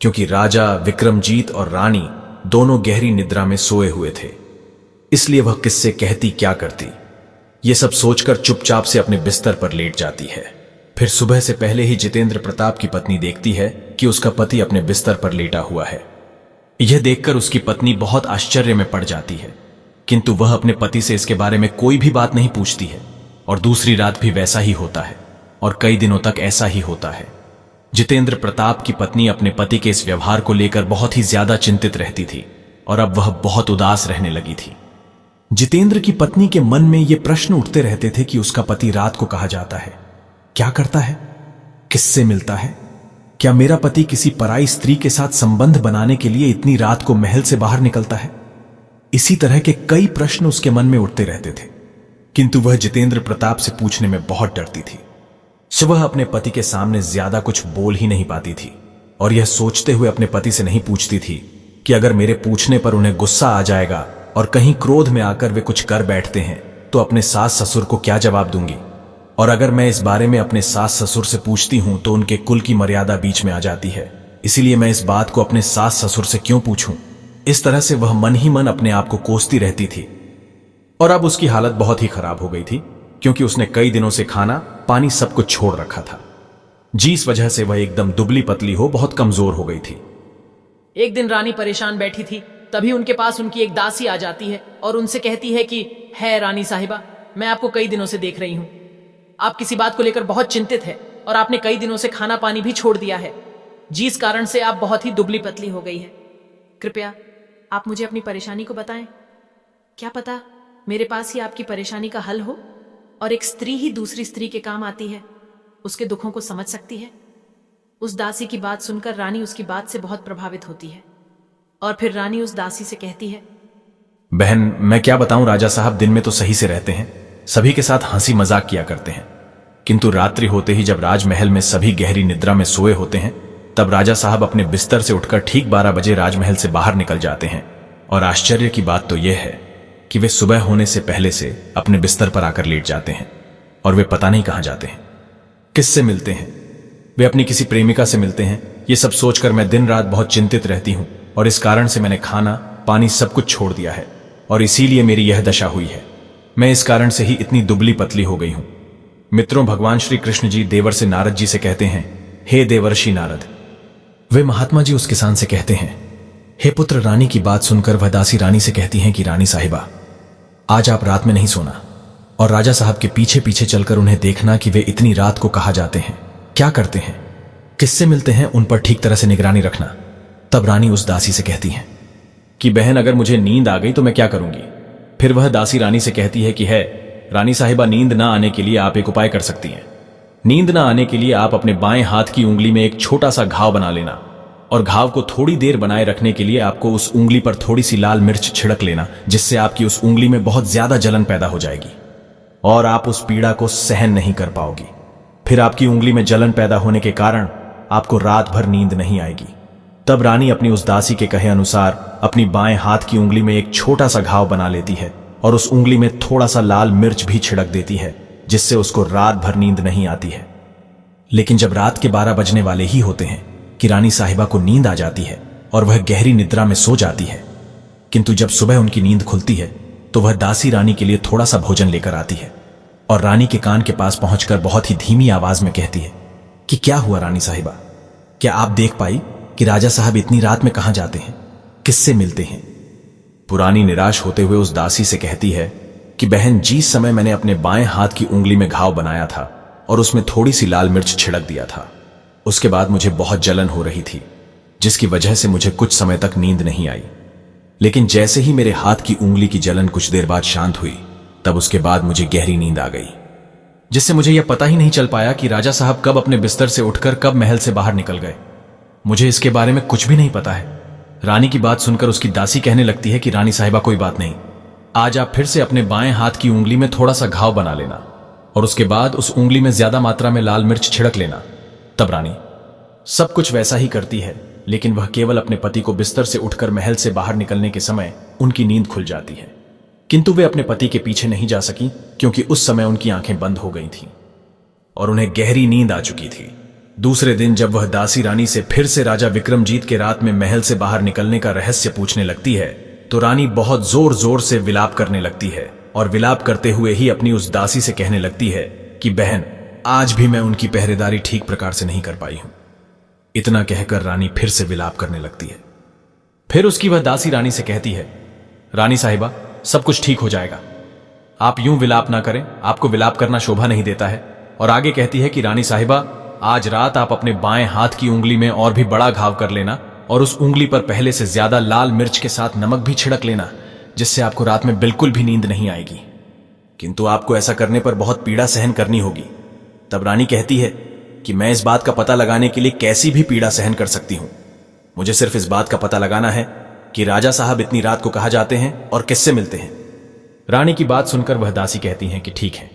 क्योंकि राजा विक्रमजीत और रानी दोनों गहरी निद्रा में सोए हुए थे, इसलिए वह किससे कहती, क्या करती। यह सब सोचकर चुपचाप से अपने बिस्तर पर लेट जाती है। फिर सुबह से पहले ही जितेंद्र प्रताप की पत्नी देखती है कि उसका पति अपने बिस्तर पर लेटा हुआ है। यह देखकर उसकी पत्नी बहुत आश्चर्य में पड़ जाती है, किंतु वह अपने पति से इसके बारे में कोई भी बात नहीं पूछती है। और दूसरी रात भी वैसा ही होता है और कई दिनों तक ऐसा ही होता है। जितेंद्र प्रताप की पत्नी अपने पति के इस व्यवहार को लेकर बहुत ही ज्यादा चिंतित रहती थी और अब वह बहुत उदास रहने लगी थी। जितेंद्र की पत्नी के मन में ये प्रश्न उठते रहते थे कि उसका पति रात को कहाँ जाता है, क्या करता है, किससे मिलता है, क्या मेरा पति किसी पराई स्त्री के साथ संबंध बनाने के लिए इतनी रात को महल से बाहर निकलता है। इसी तरह के कई प्रश्न उसके मन में उठते रहते थे, किंतु वह जितेंद्र प्रताप से पूछने में बहुत डरती थी। वह अपने पति के सामने ज्यादा कुछ बोल ही नहीं पाती थी और यह सोचते हुए अपने पति से नहीं पूछती थी कि अगर मेरे पूछने पर उन्हें गुस्सा आ जाएगा और कहीं क्रोध में आकर वे कुछ कर बैठते हैं तो अपने सास ससुर को क्या जवाब दूंगी, और अगर मैं इस बारे में अपने सास ससुर से पूछती हूं तो उनके कुल की मर्यादा बीच में आ जाती है, इसीलिए मैं इस बात को अपने सास ससुर से क्यों पूछूं। इस तरह से वह मन ही मन अपने आप को कोसती रहती थी और अब उसकी हालत बहुत ही खराब हो गई थी, क्योंकि उसने कई दिनों से खाना पानी सब कुछ छोड़ रखा था, जिस वजह से वह एकदम दुबली पतली हो बहुत कमजोर हो गई थी। एक दिन रानी परेशान बैठी थी, तभी उनके पास उनकी एक दासी आ जाती है और उनसे कहती है कि है रानी साहिबा, मैं आपको कई दिनों से देख रही हूं, आप किसी बात को लेकर बहुत चिंतित है और आपने कई दिनों से खाना पानी भी छोड़ दिया है, जिस कारण से आप बहुत ही दुबली पतली हो गई है। कृपया आप मुझे अपनी परेशानी को बताएं, क्या पता मेरे पास ही आपकी परेशानी का हल हो और एक स्त्री ही दूसरी स्त्री के काम आती है, उसके दुखों को समझ सकती है। उस दासी की बात सुनकर रानी उसकी बात से बहुत प्रभावित होती है और फिर रानी उस दासी से कहती है, बहन मैं क्या बताऊं, राजा साहब दिन में तो सही से रहते हैं, सभी के साथ हंसी मजाक किया करते हैं, किंतु रात्रि होते ही जब राजमहल में सभी गहरी निद्रा में सोए होते हैं तब राजा साहब अपने बिस्तर से उठकर ठीक 12 बजे राजमहल से बाहर निकल जाते हैं। और आश्चर्य की बात तो यह है कि वे सुबह होने से पहले से अपने बिस्तर पर आकर लेट जाते हैं और वे पता नहीं कहां जाते हैं, किससे मिलते हैं। वे अपनी किसी प्रेमिका से मिलते हैं। ये सब सोचकर मैं दिन रात बहुत चिंतित रहती हूं और इस कारण से मैंने खाना पानी सब कुछ छोड़ दिया है और इसीलिए मेरी यह दशा हुई है। मैं इस कारण से ही इतनी दुबली पतली हो गई हूं। मित्रों, भगवान श्री कृष्ण जी देवर से नारद जी से कहते हैं, हे देवर्षि नारद। वे महात्मा जी उस किसान से कहते हैं, हे पुत्र, रानी की बात सुनकर वह दासी रानी से कहती हैं कि रानी साहिबा, आज आप रात में नहीं सोना और राजा साहब के पीछे पीछे चलकर उन्हें देखना कि वे इतनी रात को कहां जाते हैं, क्या करते हैं, किससे मिलते हैं, उन पर ठीक तरह से निगरानी रखना। तब रानी उस दासी से कहती है कि बहन अगर मुझे नींद आ गई तो मैं क्या करूंगी। फिर वह दासी रानी से कहती है कि है रानी साहिबा, नींद ना आने के लिए आप एक उपाय कर सकती हैं। नींद ना आने के लिए आप अपने बाएं हाथ की उंगली में एक छोटा सा घाव बना लेना और घाव को थोड़ी देर बनाए रखने के लिए आपको उस उंगली पर थोड़ी सी लाल मिर्च छिड़क लेना, जिससे आपकी उस उंगली में बहुत ज्यादा जलन पैदा हो जाएगी और आप उस पीड़ा को सहन नहीं कर पाओगी। फिर आपकी उंगली में जलन पैदा होने के कारण आपको रात भर नींद नहीं आएगी। तब रानी अपनी उस दासी के कहे अनुसार अपनी बाएं हाथ की उंगली में एक छोटा सा घाव बना लेती है और उस उंगली में थोड़ा सा लाल मिर्च भी छिड़क देती है, जिससे उसको रात भर नींद नहीं आती है। लेकिन जब रात के 12 बजने वाले ही होते हैं कि रानी साहिबा को नींद आ जाती है और वह गहरी निद्रा में सो जाती है, किंतु जब सुबह उनकी नींद खुलती है तो वह दासी रानी के लिए थोड़ा सा भोजन लेकर आती है और रानी के कान के पास पहुंचकर बहुत ही धीमी आवाज में कहती है कि क्या हुआ रानी साहिबा, क्या आप देख पाई कि राजा साहब इतनी रात में कहां जाते हैं, किससे मिलते हैं। पुरानी निराश होते हुए उस दासी से कहती है कि बहन, जिस समय मैंने अपने बाएं हाथ की उंगली में घाव बनाया था और उसमें थोड़ी सी लाल मिर्च छिड़क दिया था, उसके बाद मुझे बहुत जलन हो रही थी जिसकी वजह से मुझे कुछ समय तक नींद नहीं आई। लेकिन जैसे ही मेरे हाथ की उंगली की जलन कुछ देर बाद शांत हुई, तब उसके बाद मुझे गहरी नींद आ गई, जिससे मुझे यह पता ही नहीं चल पाया कि राजा साहब कब अपने बिस्तर से उठकर कब महल से बाहर निकल गए। मुझे इसके बारे में कुछ भी नहीं पता है। रानी की बात सुनकर उसकी दासी कहने लगती है कि रानी साहिबा कोई बात नहीं, आज आप फिर से अपने बाएं हाथ की उंगली में थोड़ा सा घाव बना लेना और उसके बाद उस उंगली में ज्यादा मात्रा में लाल मिर्च छिड़क लेना। तब रानी सब कुछ वैसा ही करती है, लेकिन वह केवल अपने पति को बिस्तर से उठकर महल से बाहर निकलने के समय उनकी नींद खुल जाती है। किंतु वे अपने पति के पीछे नहीं जा सकी, क्योंकि उस समय उनकी आंखें बंद हो गई थीं और उन्हें गहरी नींद आ चुकी थी। दूसरे दिन जब वह दासी रानी से फिर से राजा विक्रमजीत के रात में महल से बाहर निकलने का रहस्य पूछने लगती है, तो रानी बहुत जोर जोर से विलाप करने लगती है और विलाप करते हुए ही अपनी उस दासी से कहने लगती है कि बहन, आज भी मैं उनकी पहरेदारी ठीक प्रकार से नहीं कर पाई हूं। इतना कहकर रानी फिर से विलाप करने लगती है। फिर उसकी वह दासी रानी से कहती है, रानी साहिबा, सब कुछ ठीक हो जाएगा, आप यूं विलाप ना करें, आपको विलाप करना शोभा नहीं देता है। और आगे कहती है कि रानी साहिबा, आज रात आप अपने बाएं हाथ की उंगली में और भी बड़ा घाव कर लेना और उस उंगली पर पहले से ज्यादा लाल मिर्च के साथ नमक भी छिड़क लेना, जिससे आपको रात में बिल्कुल भी नींद नहीं आएगी। किंतु आपको ऐसा करने पर बहुत पीड़ा सहन करनी होगी। तब रानी कहती है कि मैं इस बात का पता लगाने के लिए कैसी भी पीड़ा सहन कर सकती हूं। मुझे सिर्फ इस बात का पता लगाना है कि राजा साहब इतनी रात को कहां जाते हैं और किससे मिलते हैं। रानी की बात सुनकर वह दासी कहती हैं कि ठीक है,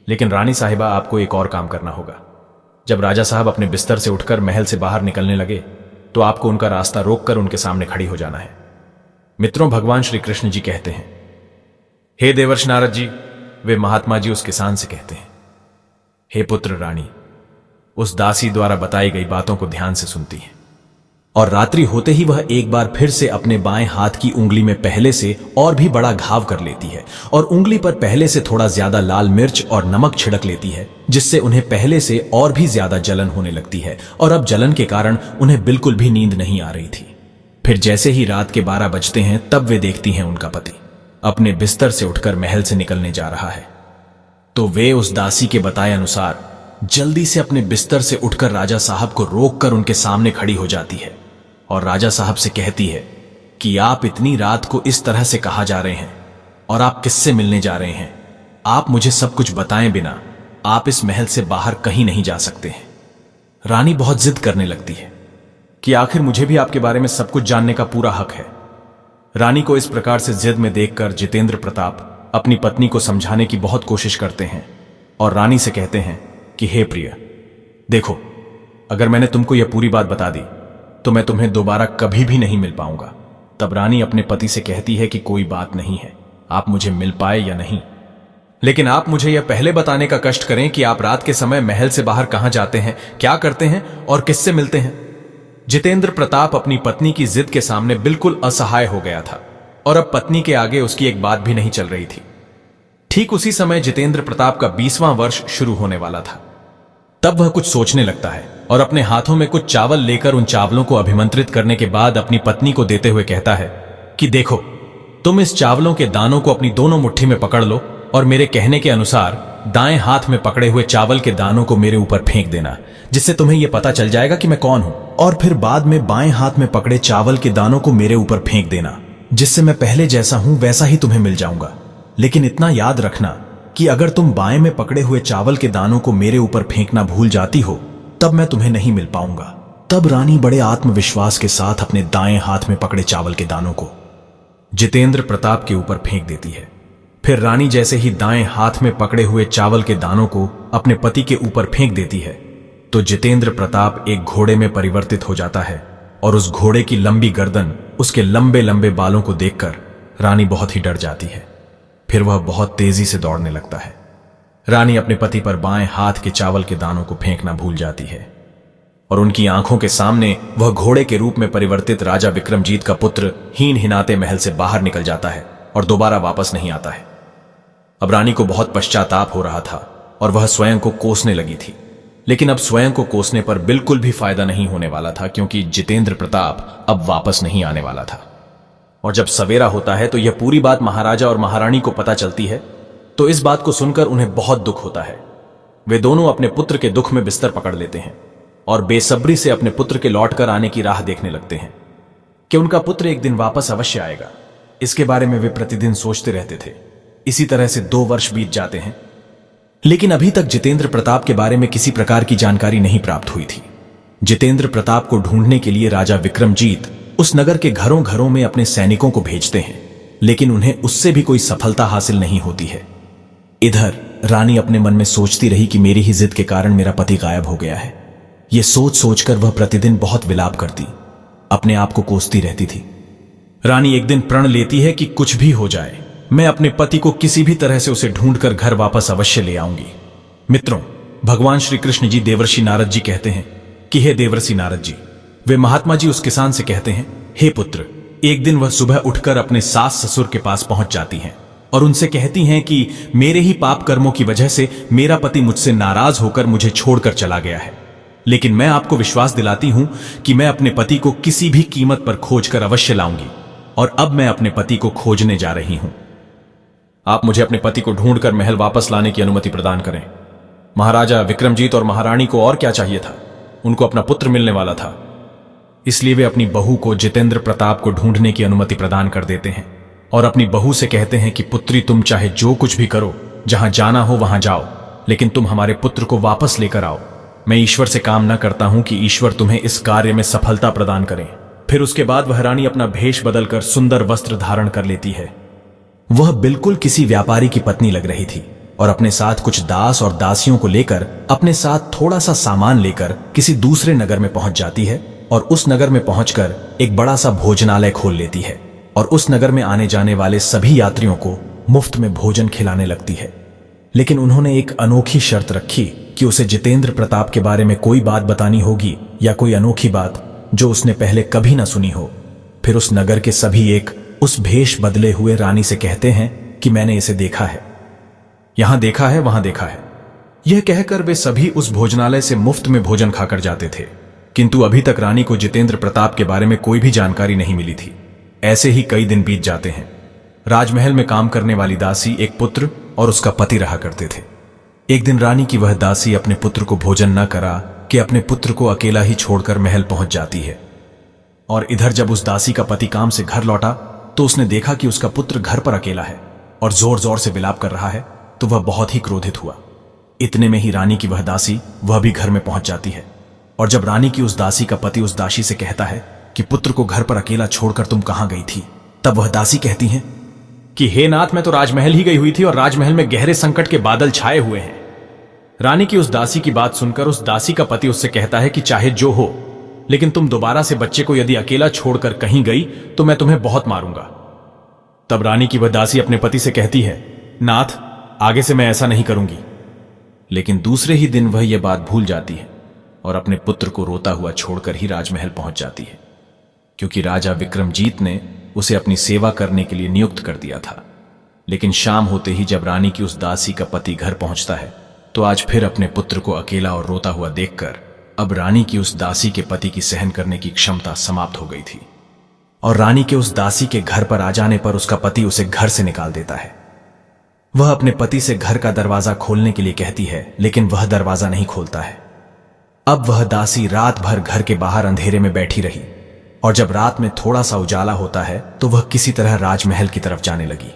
लेकिन रानी साहिबा, आपको एक और काम करना होगा। जब राजा साहब अपने बिस्तर से उठकर महल से बाहर निकलने लगे, तो आपको उनका रास्ता रोककर उनके सामने खड़ी हो जाना है। मित्रों, भगवान श्री कृष्ण जी कहते हैं, हे देवर्षि नारद जी, वे महात्मा जी उस किसान से कहते हैं, हे पुत्र रानी, उस दासी द्वारा बताई गई बातों को ध्यान से सुनती है और रात्रि होते ही वह एक बार फिर से अपने बाएं हाथ की उंगली में पहले से और भी बड़ा घाव कर लेती है और उंगली पर पहले से थोड़ा ज्यादा लाल मिर्च और नमक छिड़क लेती है, जिससे उन्हें पहले से और भी ज्यादा जलन होने लगती है और अब जलन के कारण उन्हें बिल्कुल भी नींद नहीं आ रही थी। फिर जैसे ही रात के 12 बजते हैं, तब वे देखती हैं उनका पति अपने बिस्तर से उठकर महल से निकलने जा रहा है। तो वे उस दासी के बताए अनुसार जल्दी से अपने बिस्तर से उठकर राजा साहब को रोककर उनके सामने खड़ी हो जाती है और राजा साहब से कहती है कि आप इतनी रात को इस तरह से कहां जा रहे हैं और आप किससे मिलने जा रहे हैं? आप मुझे सब कुछ बताएं बिना आप इस महल से बाहर कहीं नहीं जा सकते हैं। रानी बहुत जिद करने लगती है कि आखिर मुझे भी आपके बारे में सब कुछ जानने का पूरा हक है। रानी को इस प्रकार से जिद में देखकर जितेंद्र प्रताप अपनी पत्नी को समझाने की बहुत कोशिश करते हैं और रानी से कहते हैं कि हे प्रिय, देखो, अगर मैंने तुमको यह पूरी बात बता दी तो मैं तुम्हें दोबारा कभी भी नहीं मिल पाऊंगा। तब रानी अपने पति से कहती है कि कोई बात नहीं है, आप मुझे मिल पाए या नहीं, लेकिन आप मुझे यह पहले बताने का कष्ट करें कि आप रात के समय महल से बाहर कहां जाते हैं, क्या करते हैं और किससे मिलते हैं। जितेंद्र प्रताप अपनी पत्नी की जिद के सामने बिल्कुल असहाय हो गया था और अब पत्नी के आगे उसकी एक बात भी नहीं चल रही थी। ठीक उसी समय जितेंद्र प्रताप का 20वां वर्ष शुरू होने वाला था। तब वह कुछ सोचने लगता है और अपने हाथों में कुछ चावल लेकर उन चावलों को अभिमंत्रित करने के बाद अपनी पत्नी को देते हुए कहता है कि देखो, तुम इस चावलों के दानों को अपनी दोनों मुट्ठी में पकड़ लो और मेरे कहने के अनुसार दाएं हाथ में पकड़े हुए चावल के दानों को मेरे ऊपर फेंक देना, जिससे तुम्हें यह पता चल जाएगा कि मैं कौन हूं। और फिर बाद में बाएं हाथ में पकड़े चावल के दानों को मेरे ऊपर फेंक देना, जिससे मैं पहले जैसा हूं वैसा ही तुम्हें मिल जाऊंगा। लेकिन इतना याद रखना कि अगर तुम बाएं में पकड़े हुए चावल के दानों को मेरे ऊपर फेंकना भूल जाती हो, तब मैं तुम्हें नहीं मिल पाऊंगा। तब रानी बड़े आत्मविश्वास के साथ अपने दाएं हाथ में पकड़े चावल के दानों को जितेंद्र प्रताप के ऊपर फेंक देती है। फिर रानी जैसे ही दाएं हाथ में पकड़े हुए चावल के दानों को अपने पति के ऊपर फेंक देती है, तो जितेंद्र प्रताप एक घोड़े में परिवर्तित हो जाता है और उस घोड़े की लंबी गर्दन, उसके लंबे लंबे बालों को देखकर रानी बहुत ही डर जाती है। फिर वह बहुत तेजी से दौड़ने लगता है। रानी अपने पति पर बाएं हाथ के चावल के दानों को फेंकना भूल जाती है और उनकी आंखों के सामने वह घोड़े के रूप में परिवर्तित राजा विक्रमजीत का पुत्र हीन हिनाते महल से बाहर निकल जाता है और दोबारा वापस नहीं आता है। अब रानी को बहुत पश्चाताप हो रहा था और वह स्वयं को कोसने लगी थी, लेकिन अब स्वयं को कोसने पर बिल्कुल भी फायदा नहीं होने वाला था, क्योंकि जितेंद्र प्रताप अब वापस नहीं आने वाला था। और जब सवेरा होता है तो यह पूरी बात महाराजा और महारानी को पता चलती है, तो इस बात को सुनकर उन्हें बहुत दुख होता है। वे दोनों अपने पुत्र के दुख में बिस्तर पकड़ लेते हैं और बेसब्री से अपने पुत्र के लौटकर आने की राह देखने लगते हैं कि उनका पुत्र एक दिन वापस अवश्य आएगा। इसके बारे में वे प्रतिदिन सोचते रहते थे। इसी तरह से 2 वर्ष बीत जाते हैं, लेकिन अभी तक जितेंद्र प्रताप के बारे में किसी प्रकार की जानकारी नहीं प्राप्त हुई थी। जितेंद्र प्रताप को ढूंढने के लिए राजा विक्रमजीत उस नगर के घरों घरों में अपने सैनिकों को भेजते हैं, लेकिन उन्हें उससे भी कोई सफलता हासिल नहीं होती है। इधर रानी अपने मन में सोचती रही कि मेरी ही जिद के कारण मेरा पति गायब हो गया है। यह सोच सोचकर वह प्रतिदिन बहुत विलाप करती, अपने आप को कोसती रहती थी। रानी एक दिन प्रण लेती है कि कुछ भी हो जाए, मैं अपने पति को किसी भी तरह से उसे ढूंढकर घर वापस अवश्य ले आऊंगी। मित्रों, भगवान श्री कृष्ण जी देवर्षि नारद जी कहते हैं कि हे देवर्षि नारद जी, वे महात्मा जी उस किसान से कहते हैं, हे पुत्र, एक दिन वह सुबह उठकर अपने सास ससुर के पास पहुंच जाती हैं और उनसे कहती हैं कि मेरे ही पाप कर्मों की वजह से मेरा पति मुझसे नाराज होकर मुझे छोड़कर चला गया है, लेकिन मैं आपको विश्वास दिलाती हूं कि मैं अपने पति को किसी भी कीमत पर खोजकर अवश्य लाऊंगी, और अब मैं अपने पति को खोजने जा रही हूं। आप मुझे अपने पति को ढूंढकर महल वापस लाने की अनुमति प्रदान करें। महाराजा विक्रमजीत और महारानी को और क्या चाहिए था, उनको अपना पुत्र मिलने वाला था, इसलिए वे अपनी बहू को जितेंद्र प्रताप को ढूंढने की अनुमति प्रदान कर देते हैं और अपनी बहू से कहते हैं कि पुत्री, तुम चाहे जो कुछ भी करो, जहां जाना हो वहां जाओ, लेकिन तुम हमारे पुत्र को वापस लेकर आओ। मैं ईश्वर से कामना करता हूं कि ईश्वर तुम्हें इस कार्य में सफलता प्रदान करें। फिर उसके बाद वह रानी अपना भेष बदलकर सुंदर वस्त्र धारण कर लेती है। वह बिल्कुल किसी व्यापारी की पत्नी लग रही थी और अपने साथ कुछ दास और दासियों को लेकर, अपने साथ थोड़ा सा सामान लेकर किसी दूसरे नगर में पहुंच जाती है और उस नगर में पहुंचकर एक बड़ा सा भोजनालय खोल लेती है और उस नगर में आने जाने वाले सभी यात्रियों को मुफ्त में भोजन खिलाने लगती है। लेकिन उन्होंने एक अनोखी शर्त रखी कि उसे जितेंद्र प्रताप के बारे में कोई बात बतानी होगी या कोई अनोखी बात जो उसने पहले कभी ना सुनी हो। फिर उस नगर के सभी एक उस भेष बदले हुए रानी से कहते हैं कि मैंने इसे देखा है, यहां देखा है, वहां देखा है। यह कहकर वे सभी उस भोजनालय से मुफ्त में भोजन खाकर जाते थे, किंतु अभी तक रानी को जितेंद्र प्रताप के बारे में कोई भी जानकारी नहीं मिली थी। ऐसे ही कई दिन बीत जाते हैं। राजमहल में काम करने वाली दासी एक पुत्र और उसका पति रहा करते थे। एक दिन रानी की वह दासी अपने पुत्र को भोजन न करा कि अपने पुत्र को अकेला ही छोड़कर महल पहुंच जाती है। और इधर जब उस दासी का पति काम से घर लौटा तो उसने देखा कि उसका पुत्र घर पर अकेला है और जोर जोर से विलाप कर रहा है, तो वह बहुत ही क्रोधित हुआ। इतने में ही रानी की वह दासी वह भी घर में पहुंच जाती है और जब रानी की उस दासी का पति उस दासी से कहता है कि पुत्र को घर पर अकेला छोड़कर तुम कहां गई थी, तब वह दासी कहती हैं कि हे नाथ, मैं तो राजमहल ही गई हुई थी और राजमहल में गहरे संकट के बादल छाए हुए हैं। रानी की उस दासी की बात सुनकर उस दासी का पति उससे कहता है कि चाहे जो हो, लेकिन तुम दोबारा से बच्चे को यदि अकेला छोड़कर कहीं गई तो मैं तुम्हें बहुत मारूंगा। तब रानी की वह दासी अपने पति से कहती है, नाथ, आगे से मैं ऐसा नहीं करूंगी। लेकिन दूसरे ही दिन वह यह बात भूल जाती है और अपने पुत्र को रोता हुआ छोड़कर ही राजमहल पहुंच जाती है, क्योंकि राजा विक्रमजीत ने उसे अपनी सेवा करने के लिए नियुक्त कर दिया था। लेकिन शाम होते ही जब रानी की उस दासी का पति घर पहुंचता है तो आज फिर अपने पुत्र को अकेला और रोता हुआ देखकर अब रानी की उस दासी के पति की सहन करने की क्षमता समाप्त हो गई थी और रानी के उस दासी के घर पर आ जाने पर उसका पति उसे घर से निकाल देता है। वह अपने पति से घर का दरवाजा खोलने के लिए कहती है, लेकिन वह दरवाजा नहीं खोलता है। अब वह दासी रात भर घर के बाहर अंधेरे में बैठी रही और जब रात में थोड़ा सा उजाला होता है तो वह किसी तरह राजमहल की तरफ जाने लगी।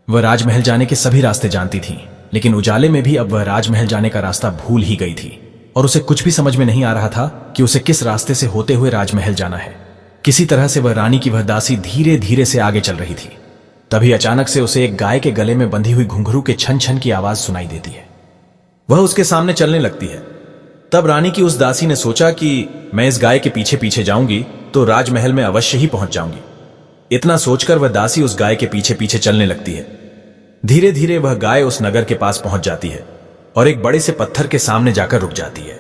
वह राजमहल जाने के सभी रास्ते जानती थी, लेकिन उजाले में भी अब वह राजमहल जाने का रास्ता भूल ही गई थी और उसे कुछ भी समझ में नहीं आ रहा था कि उसे किस रास्ते से होते हुए राजमहल जाना है। किसी तरह से वह रानी की वह दासी धीरे धीरे से आगे चल रही थी। तभी अचानक से उसे एक गाय के गले में बंधी हुई घुंघरू के छन छन की आवाज सुनाई देती है। वह उसके सामने चलने लगती है। तब रानी की उस दासी ने सोचा कि मैं इस गाय के पीछे पीछे जाऊंगी तो राजमहल में अवश्य ही पहुंच जाऊंगी। इतना सोचकर वह दासी उस गाय के पीछे पीछे चलने लगती है। धीरे धीरे वह गाय उस नगर के पास पहुंच जाती है और एक बड़े से पत्थर के सामने जाकर रुक जाती है।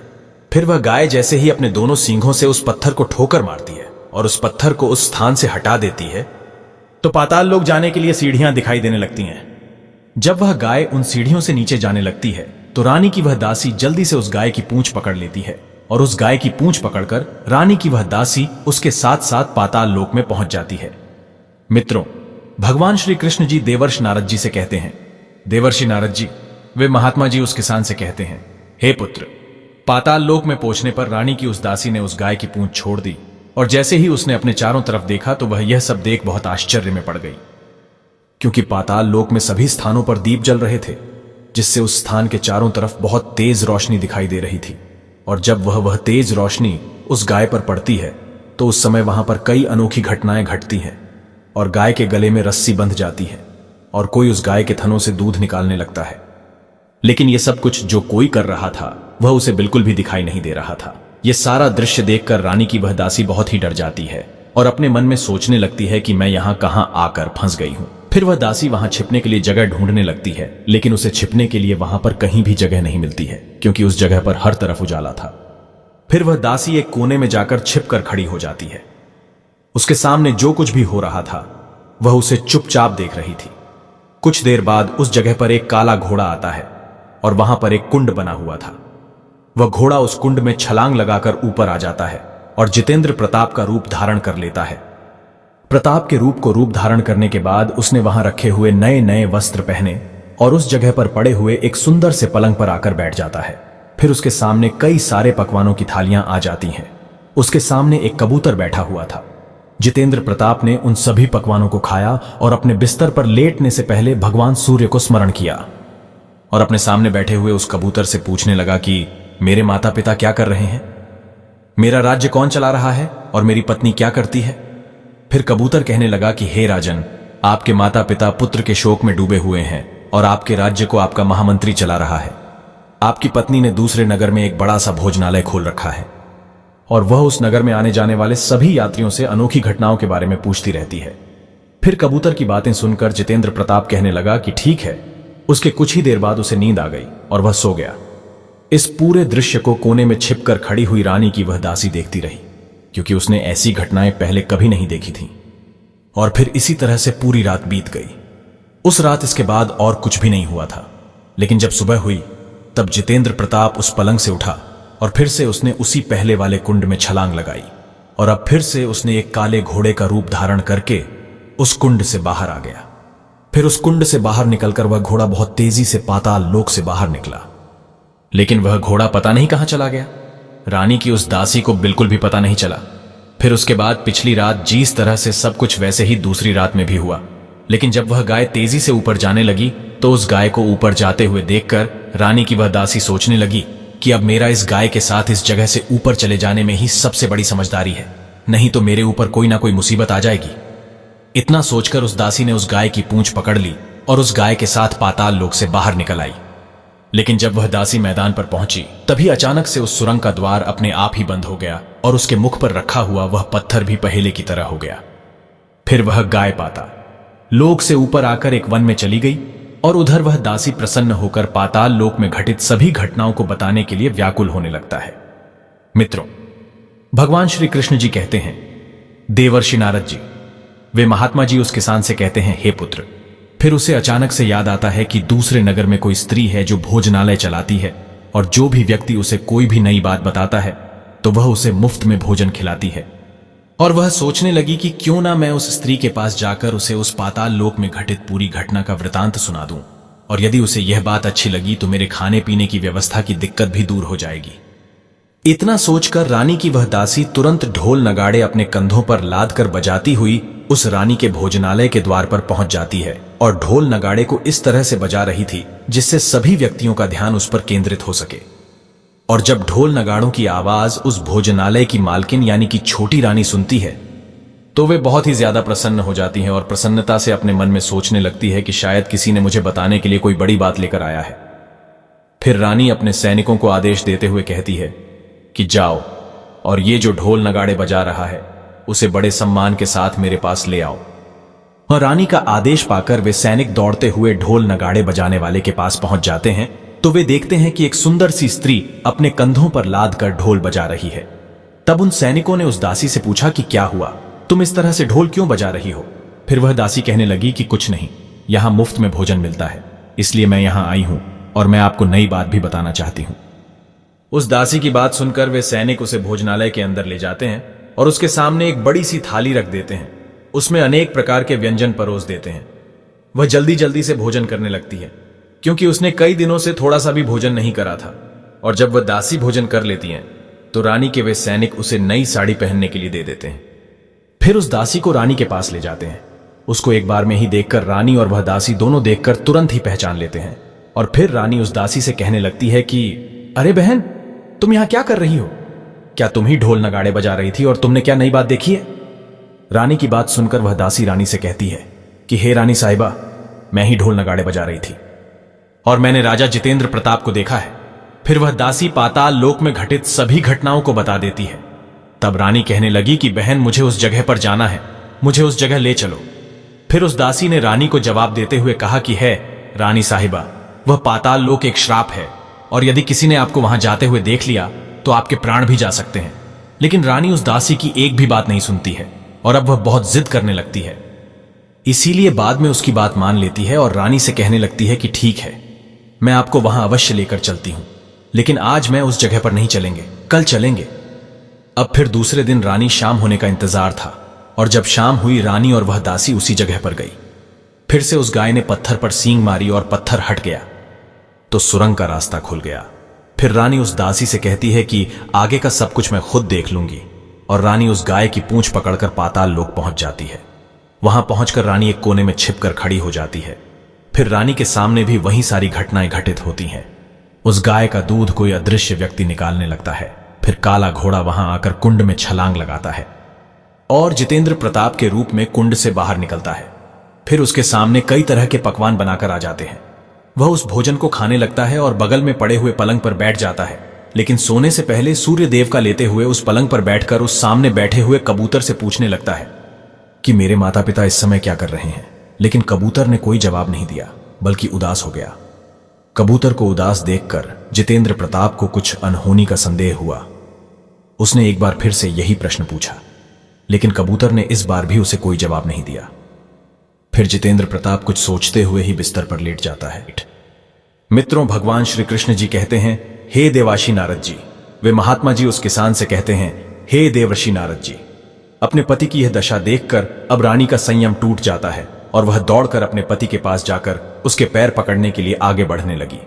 फिर वह गाय जैसे ही अपने दोनों सींगों से उस पत्थर को ठोकर मारती है और उस पत्थर को उस स्थान से हटा देती है तो पाताल लोक जाने के लिए सीढ़ियां दिखाई देने लगती हैं। जब वह गाय उन सीढ़ियों से नीचे जाने लगती है तो रानी की वह दासी जल्दी से उस गाय की पूंछ पकड़ लेती है और उस गाय की पूंछ पकड़कर रानी की वह दासी उसके साथ साथ पाताल लोक में पहुंच जाती है। मित्रों, भगवान श्री कृष्ण जी देवर्षि नारद जी से कहते हैं, देवर्षि नारद जी, वे महात्मा जी उस किसान से कहते हैं, हे पुत्र, पाताल लोक में पहुंचने पर रानी की उस दासी ने उस गाय की पूंछ छोड़ दी और जैसे ही उसने अपने चारों तरफ देखा तो वह यह सब देख बहुत आश्चर्य में पड़ गई, क्योंकि पाताल लोक में सभी स्थानों पर दीप जल रहे थे, जिससे उस स्थान के चारों तरफ बहुत तेज रोशनी दिखाई दे रही थी। और जब वह तेज रोशनी उस गाय पर पड़ती है तो उस समय वहां पर कई अनोखी घटनाएं घटती हैं और गाय के गले में रस्सी बंध जाती है और कोई उस गाय के थनों से दूध निकालने लगता है। लेकिन यह सब कुछ जो कोई कर रहा था वह उसे बिल्कुल भी दिखाई नहीं दे रहा था। यह सारा दृश्य देखकर रानी की वह दासी बहुत ही डर जाती है और अपने मन में सोचने लगती है कि मैं यहां कहां आकर फंस गई हूं। फिर वह दासी वहां छिपने के लिए जगह ढूंढने लगती है, लेकिन उसे छिपने के लिए वहां पर कहीं भी जगह नहीं मिलती है, क्योंकि उस जगह पर हर तरफ उजाला था। फिर वह दासी एक कोने में जाकर छिपकर खड़ी हो जाती है। उसके सामने जो कुछ भी हो रहा था वह उसे चुपचाप देख रही थी। कुछ देर बाद उस जगह पर एक काला घोड़ा आता है और वहां पर एक कुंड बना हुआ था। वह घोड़ा उस कुंड में छलांग लगाकर ऊपर आ जाता है और जितेंद्र प्रताप का रूप धारण कर लेता है। प्रताप के रूप को रूप धारण करने के बाद उसने वहां रखे हुए नए नए वस्त्र पहने और उस जगह पर पड़े हुए एक सुंदर से पलंग पर आकर बैठ जाता है। फिर उसके सामने कई सारे पकवानों की थालियां आ जाती हैं। उसके सामने एक कबूतर बैठा हुआ था। जितेंद्र प्रताप ने उन सभी पकवानों को खाया और अपने बिस्तर पर लेटने से पहले भगवान सूर्य को स्मरण किया और अपने सामने बैठे हुए उस कबूतर से पूछने लगा कि मेरे माता पिता क्या कर रहे हैं, मेरा राज्य कौन चला रहा है और मेरी पत्नी क्या करती है। फिर कबूतर कहने लगा कि हे राजन, आपके माता पिता पुत्र के शोक में डूबे हुए हैं और आपके राज्य को आपका महामंत्री चला रहा है। आपकी पत्नी ने दूसरे नगर में एक बड़ा सा भोजनालय खोल रखा है और वह उस नगर में आने जाने वाले सभी यात्रियों से अनोखी घटनाओं के बारे में पूछती रहती है। फिर कबूतर की बातें सुनकर जितेंद्र प्रताप कहने लगा कि ठीक है। उसके कुछ ही देर बाद उसे नींद आ गई और वह सो गया। इस पूरे दृश्य को कोने में छिपकर खड़ी हुई रानी की वह दासी देखती रही, क्योंकि उसने ऐसी घटनाएं पहले कभी नहीं देखी थीं। और फिर इसी तरह से पूरी रात बीत गई। उस रात इसके बाद और कुछ भी नहीं हुआ था। लेकिन जब सुबह हुई तब जितेंद्र प्रताप उस पलंग से उठा और फिर से उसने उसी पहले वाले कुंड में छलांग लगाई और अब फिर से उसने एक काले घोड़े का रूप धारण करके उस कुंड से बाहर आ गया। फिर उस कुंड से बाहर निकलकर वह घोड़ा बहुत तेजी से पाताल लोक से बाहर निकला। लेकिन वह घोड़ा पता नहीं कहां चला गया। रानी की उस दासी को बिल्कुल भी पता नहीं चला। फिर उसके बाद पिछली रात जिस तरह से सब कुछ वैसे ही दूसरी रात में भी हुआ। लेकिन जब वह गाय तेजी से ऊपर जाने लगी तो उस गाय को ऊपर जाते हुए देखकर रानी की वह दासी सोचने लगी कि अब मेरा इस गाय के साथ इस जगह से ऊपर चले जाने में ही सबसे बड़ी समझदारी है, नहीं तो मेरे ऊपर कोई ना कोई मुसीबत आ जाएगी। इतना सोचकर उस दासी ने उस गाय की पूंछ पकड़ ली और उस गाय के साथ पाताल लोक से बाहर निकल आई। लेकिन जब वह दासी मैदान पर पहुंची तभी अचानक से उस सुरंग का द्वार अपने आप ही बंद हो गया और उसके मुख पर रखा हुआ वह पत्थर भी पहेले की तरह हो गया। फिर वह गाय पाताल लोक से ऊपर आकर एक वन में चली गई और उधर वह दासी प्रसन्न होकर पाताल लोक में घटित सभी घटनाओं को बताने के लिए व्याकुल होने लगता है। मित्रों, भगवान श्री कृष्ण जी कहते हैं, देवर्षि नारद जी, वे महात्मा जी उस किसान से कहते हैं, हे पुत्र। फिर उसे अचानक से याद आता है कि दूसरे नगर में कोई स्त्री है जो भोजनालय चलाती है और जो भी व्यक्ति उसे कोई भी नई बात बताता है तो वह उसे मुफ्त में भोजन खिलाती है। और वह सोचने लगी कि क्यों ना मैं उस स्त्री के पास जाकर उसे उस पाताल लोक में घटित पूरी घटना का वृतांत सुना दूं, और यदि उसे यह बात अच्छी लगी तो मेरे खाने पीने की व्यवस्था की दिक्कत भी दूर हो जाएगी। इतना सोचकर रानी की वह दासी तुरंत ढोल नगाड़े अपने कंधों पर लाद कर बजाती हुई उस रानी के भोजनालय के द्वार पर पहुंच जाती है और ढोल नगाड़े को इस तरह से बजा रही थी जिससे सभी व्यक्तियों का ध्यान उस पर केंद्रित हो सके। और जब ढोल नगाड़ों की आवाज उस भोजनालय की मालकिन यानी कि छोटी रानी सुनती है तो वे बहुत ही ज्यादा प्रसन्न हो जाती हैं और प्रसन्नता से अपने मन में सोचने लगती है कि शायद किसी ने मुझे बताने के लिए कोई बड़ी बात लेकर आया है। फिर रानी अपने सैनिकों को आदेश देते हुए कहती है कि जाओ और ये जो ढोल नगाड़े बजा रहा है उसे बड़े सम्मान के साथ मेरे पास ले आओ। और रानी का आदेश पाकर वे सैनिक दौड़ते हुए ढोल नगाड़े बजाने वाले के पास पहुंच जाते हैं तो वे देखते हैं कि एक सुंदर सी स्त्री अपने कंधों पर लाद कर ढोल बजा रही है। तब उन सैनिकों ने उस दासी से पूछा कि क्या हुआ, तुम इस तरह से ढोल क्यों बजा रही हो। फिर वह दासी कहने लगी कि कुछ नहीं, यहां मुफ्त में भोजन मिलता है, इसलिए मैं यहां आई हूं और मैं आपको नई बात भी बताना चाहती हूं। उस दासी की बात सुनकर वे सैनिक उसे भोजनालय के अंदर ले जाते हैं और उसके सामने एक बड़ी सी थाली रख देते हैं। उसमें अनेक प्रकार के व्यंजन परोस देते हैं। वह जल्दी जल्दी से भोजन करने लगती है क्योंकि उसने कई दिनों से थोड़ा सा भी भोजन नहीं करा था। और जब वह दासी भोजन कर लेती हैं तो रानी के वे सैनिक उसे नई साड़ी पहनने के लिए दे देते हैं। फिर उस दासी को रानी के पास ले जाते हैं। उसको एक बार में ही देखकर रानी और वह दासी दोनों देखकर तुरंत ही पहचान लेते हैं और फिर रानी उस दासी से कहने लगती है कि अरे बहन, तुम यहां क्या कर रही हो? क्या तुम ही ढोल नगाड़े बजा रही थी और तुमने क्या नई बात देखी है? रानी की बात सुनकर वह दासी रानी से कहती है कि हे रानी साहिबा, मैं ही ढोल नगाड़े बजा रही थी और मैंने राजा जितेंद्र प्रताप को देखा है। फिर वह दासी पाताल लोक में घटित सभी घटनाओं को बता देती है। तब रानी कहने लगी कि बहन, मुझे उस जगह पर जाना है, मुझे उस जगह ले चलो। फिर उस दासी ने रानी को जवाब देते हुए कहा कि है रानी साहिबा, वह पाताल लोक एक श्राप है और यदि किसी ने आपको वहां जाते हुए देख लिया तो आपके प्राण भी जा सकते हैं। लेकिन रानी उस दासी की एक भी बात नहीं सुनती है और अब वह बहुत जिद करने लगती है। इसीलिए बाद में उसकी बात मान लेती है और रानी से कहने लगती है कि ठीक है, मैं आपको वहां अवश्य लेकर चलती हूं, लेकिन आज मैं उस जगह पर नहीं चलेंगे, कल चलेंगे। अब फिर दूसरे दिन रानी शाम होने का इंतजार था और जब शाम हुई रानी और वह दासी उसी जगह पर गई। फिर से उस गाय ने पत्थर पर सींग मारी और पत्थर हट गया तो सुरंग का रास्ता खुल गया। फिर रानी उस दासी से कहती है कि आगे का सब कुछ मैं खुद देख लूंगी और रानी उस गाय की पूंछ पकड़कर पाताल लोक पहुंच जाती है। वहां पहुंचकर रानी एक कोने में छिपकर खड़ी हो जाती है। फिर रानी के सामने भी वही सारी घटनाएं घटित होती हैं। उस गाय का दूध कोई अदृश्य व्यक्ति निकालने लगता है। फिर काला घोड़ा वहां आकर कुंड में छलांग लगाता है और जितेंद्र प्रताप के रूप में कुंड से बाहर निकलता है। फिर उसके सामने कई तरह के पकवान बनाकर आ जाते हैं। वह उस भोजन को खाने लगता है और बगल में पड़े हुए पलंग पर बैठ जाता है, लेकिन सोने से पहले सूर्य देव का लेते हुए उस पलंग पर बैठकर उस सामने बैठे हुए कबूतर से पूछने लगता है कि मेरे माता पिता इस समय क्या कर रहे हैं। लेकिन कबूतर ने कोई जवाब नहीं दिया, बल्कि उदास हो गया। कबूतर को उदास देखकर जितेंद्र प्रताप को कुछ अनहोनी का संदेह हुआ। उसने एक बार फिर से यही प्रश्न पूछा, लेकिन कबूतर ने इस बार भी उसे कोई जवाब नहीं दिया। फिर जितेंद्र प्रताप कुछ सोचते हुए ही बिस्तर पर लेट जाता है। मित्रों, भगवान श्री कृष्ण जी कहते हैं, हे देवाशी नारद जी। वे महात्मा जी उस किसान से कहते हैं, हे देवर्षि नारद जी। अपने पति की यह दशा देखकर अब रानी का संयम टूट जाता है और वह दौड़कर अपने पति के पास जाकर उसके पैर पकड़ने के लिए आगे बढ़ने लगी।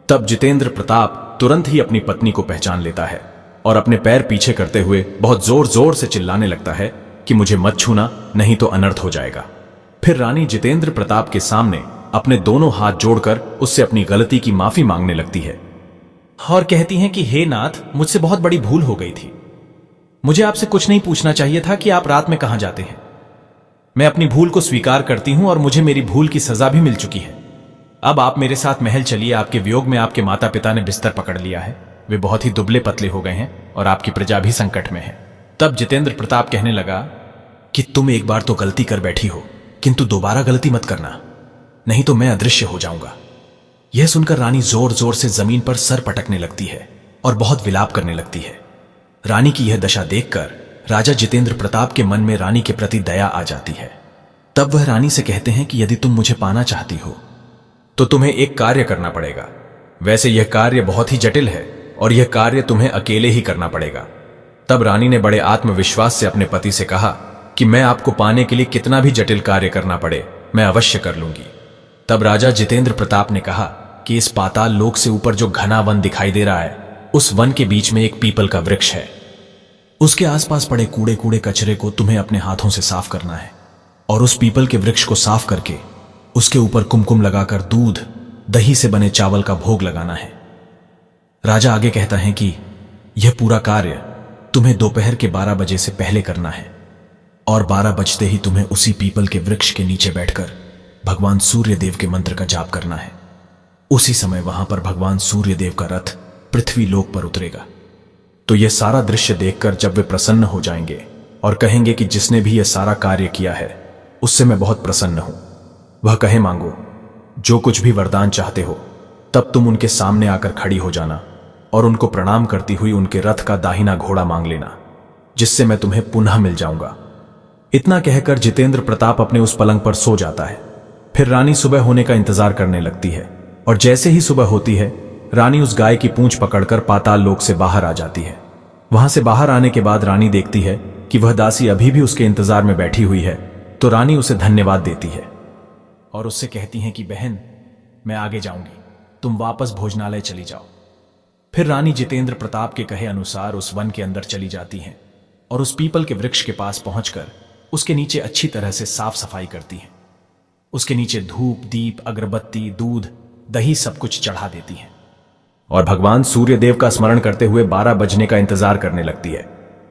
तब जितेंद्र प्रताप तुरंत ही अपनी पत्नी को पहचान लेता है और अपने पैर पीछे करते हुए बहुत जोर जोर से चिल्लाने लगता है कि मुझे मत छूना, नहीं तो अनर्थ हो जाएगा। फिर रानी जितेंद्र प्रताप के सामने अपने दोनों हाथ जोड़कर उससे अपनी गलती की माफी मांगने लगती है और कहती हैं कि हे नाथ, मुझसे बहुत बड़ी भूल हो गई थी। मुझे आपसे कुछ नहीं पूछना चाहिए था कि आप रात में कहां जाते हैं। मैं अपनी भूल को स्वीकार करती हूं और मुझे मेरी भूल की सजा भी मिल चुकी है। अब आप मेरे साथ महल चलिए। आपके वियोग में आपके माता पिता ने बिस्तर पकड़ लिया है। वे बहुत ही दुबले पतले हो गए हैं और आपकी प्रजा भी संकट में है। तब जितेंद्र प्रताप कहने लगा कि तुम एक बार तो गलती कर बैठी हो, किंतु दोबारा गलती मत करना, नहीं तो मैं अदृश्य हो जाऊंगा। यह सुनकर रानी जोर जोर से जमीन पर सर पटकने लगती है और बहुत विलाप करने लगती है। रानी की यह दशा देखकर राजा जितेंद्र प्रताप के मन में रानी के प्रति दया आ जाती है। तब वह रानी से कहते हैं कि यदि तुम मुझे पाना चाहती हो तो तुम्हें एक कार्य करना पड़ेगा। वैसे यह कार्य बहुत ही जटिल है और यह कार्य तुम्हें अकेले ही करना पड़ेगा। तब रानी ने बड़े आत्मविश्वास से अपने पति से कहा कि मैं आपको पाने के लिए कितना भी जटिल कार्य करना पड़े, मैं अवश्य कर लूंगी। तब राजा जितेंद्र प्रताप ने कहा कि इस पाताल लोक से ऊपर जो घना वन दिखाई दे रहा है, उस वन के बीच में एक पीपल का वृक्ष है। उसके आसपास पड़े कूड़े कूड़े कचरे को तुम्हें अपने हाथों से साफ करना है और उस पीपल के वृक्ष को साफ करके उसके ऊपर कुमकुम लगाकर दूध दही से बने चावल का भोग लगाना है। राजा आगे कहता है कि यह पूरा कार्य तुम्हें दोपहर के 12 बजे से पहले करना है और 12 बजते ही तुम्हें उसी पीपल के वृक्ष के नीचे बैठकर भगवान सूर्य देव के मंत्र का जाप करना है। उसी समय वहां पर भगवान सूर्य देव का रथ पृथ्वी लोक पर उतरेगा। तो यह सारा दृश्य देखकर जब वे प्रसन्न हो जाएंगे और कहेंगे कि जिसने भी यह सारा कार्य किया है उससे मैं बहुत प्रसन्न हूं, वह कहे मांगो जो कुछ भी वरदान चाहते हो। तब तुम उनके सामने आकर खड़ी हो जाना और उनको प्रणाम करती हुई उनके रथ का दाहिना घोड़ा मांग लेना, जिससे मैं तुम्हें पुनः मिल जाऊंगा। इतना कहकर जितेंद्र प्रताप अपने उस पलंग पर सो जाता है। फिर रानी सुबह होने का इंतजार करने लगती है और जैसे ही सुबह होती है रानी उस गाय की पूंछ पकड़कर पाताल लोक से बाहर आ जाती है। वहां से बाहर आने के बाद रानी देखती है कि वह दासी अभी भी उसके इंतजार में बैठी हुई है। तो रानी उसे धन्यवाद देती है और उससे कहती है कि बहन, मैं आगे जाऊंगी, तुम वापस भोजनालय चली जाओ। फिर रानी जितेंद्र प्रताप के कहे अनुसार उस वन के अंदर चली जाती हैं और उस पीपल के वृक्ष के पास पहुंचकर उसके नीचे अच्छी तरह से साफ सफाई करती हैं। उसके नीचे धूप, दीप, अगरबत्ती, दूध, दही सब कुछ चढ़ा देती हैं और भगवान सूर्यदेव का स्मरण करते हुए 12 बजने का इंतजार करने लगती है।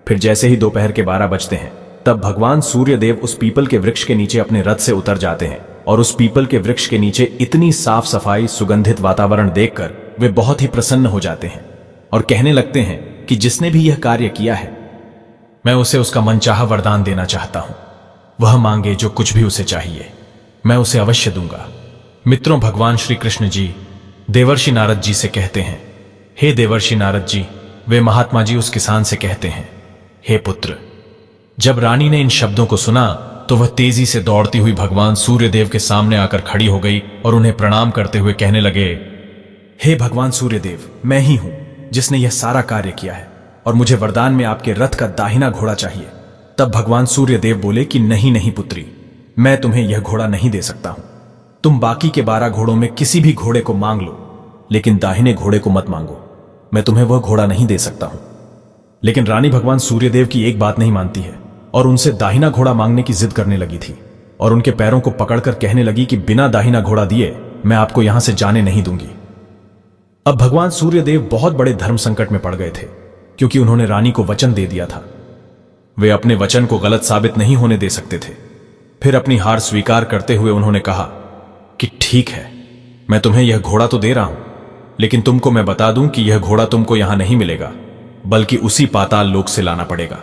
फिर जैसे ही दोपहर के 12 बजते हैं तब भगवान सूर्यदेव उस पीपल के वृक्ष के नीचे अपने रथ से उतर जाते हैं और उस पीपल के वृक्ष के नीचे इतनी साफ सफाई, सुगंधित वातावरण देखकर वे बहुत ही प्रसन्न हो जाते हैं और कहने लगते हैं कि जिसने भी यह कार्य किया है मैं उसे उसका मनचाहा वरदान देना चाहता हूं। वह मांगे जो कुछ भी उसे चाहिए, मैं उसे अवश्य दूंगा। मित्रों, भगवान श्री कृष्ण जी देवर्षि नारद जी से कहते हैं, हे देवर्षि नारद जी। वे महात्मा जी उस किसान से कहते हैं, हे पुत्र। जब रानी ने इन शब्दों को सुना तो वह तेजी से दौड़ती हुई भगवान सूर्यदेव के सामने आकर खड़ी हो गई और उन्हें प्रणाम करते हुए कहने लगे, हे भगवान सूर्यदेव, मैं ही हूं जिसने यह सारा कार्य किया है और मुझे वरदान में आपके रथ का दाहिना घोड़ा चाहिए। तब भगवान सूर्यदेव बोले कि नहीं नहीं पुत्री, मैं तुम्हें यह घोड़ा नहीं दे सकता हूं। तुम बाकी के 12 घोड़ों में किसी भी घोड़े को मांग लो, लेकिन दाहिने घोड़े को मत मांगो। मैं तुम्हें वह घोड़ा नहीं दे सकता हूं। लेकिन रानी भगवान सूर्यदेव की एक बात नहीं मानती है और उनसे दाहिना घोड़ा मांगने की जिद करने लगी थी और उनके पैरों को पकड़कर कहने लगी कि बिना दाहिना घोड़ा दिए मैं आपको यहां से जाने नहीं दूंगी। अब भगवान सूर्यदेव बहुत बड़े धर्म संकट में पड़ गए थे क्योंकि उन्होंने रानी को वचन दे दिया था। वे अपने वचन को गलत साबित नहीं होने दे सकते थे। फिर अपनी हार स्वीकार करते हुए उन्होंने कहा कि ठीक है, मैं तुम्हें यह घोड़ा तो दे रहा हूं, लेकिन तुमको मैं बता दूं कि यह घोड़ा तुमको यहां नहीं मिलेगा, बल्कि उसी पाताल लोक से लाना पड़ेगा।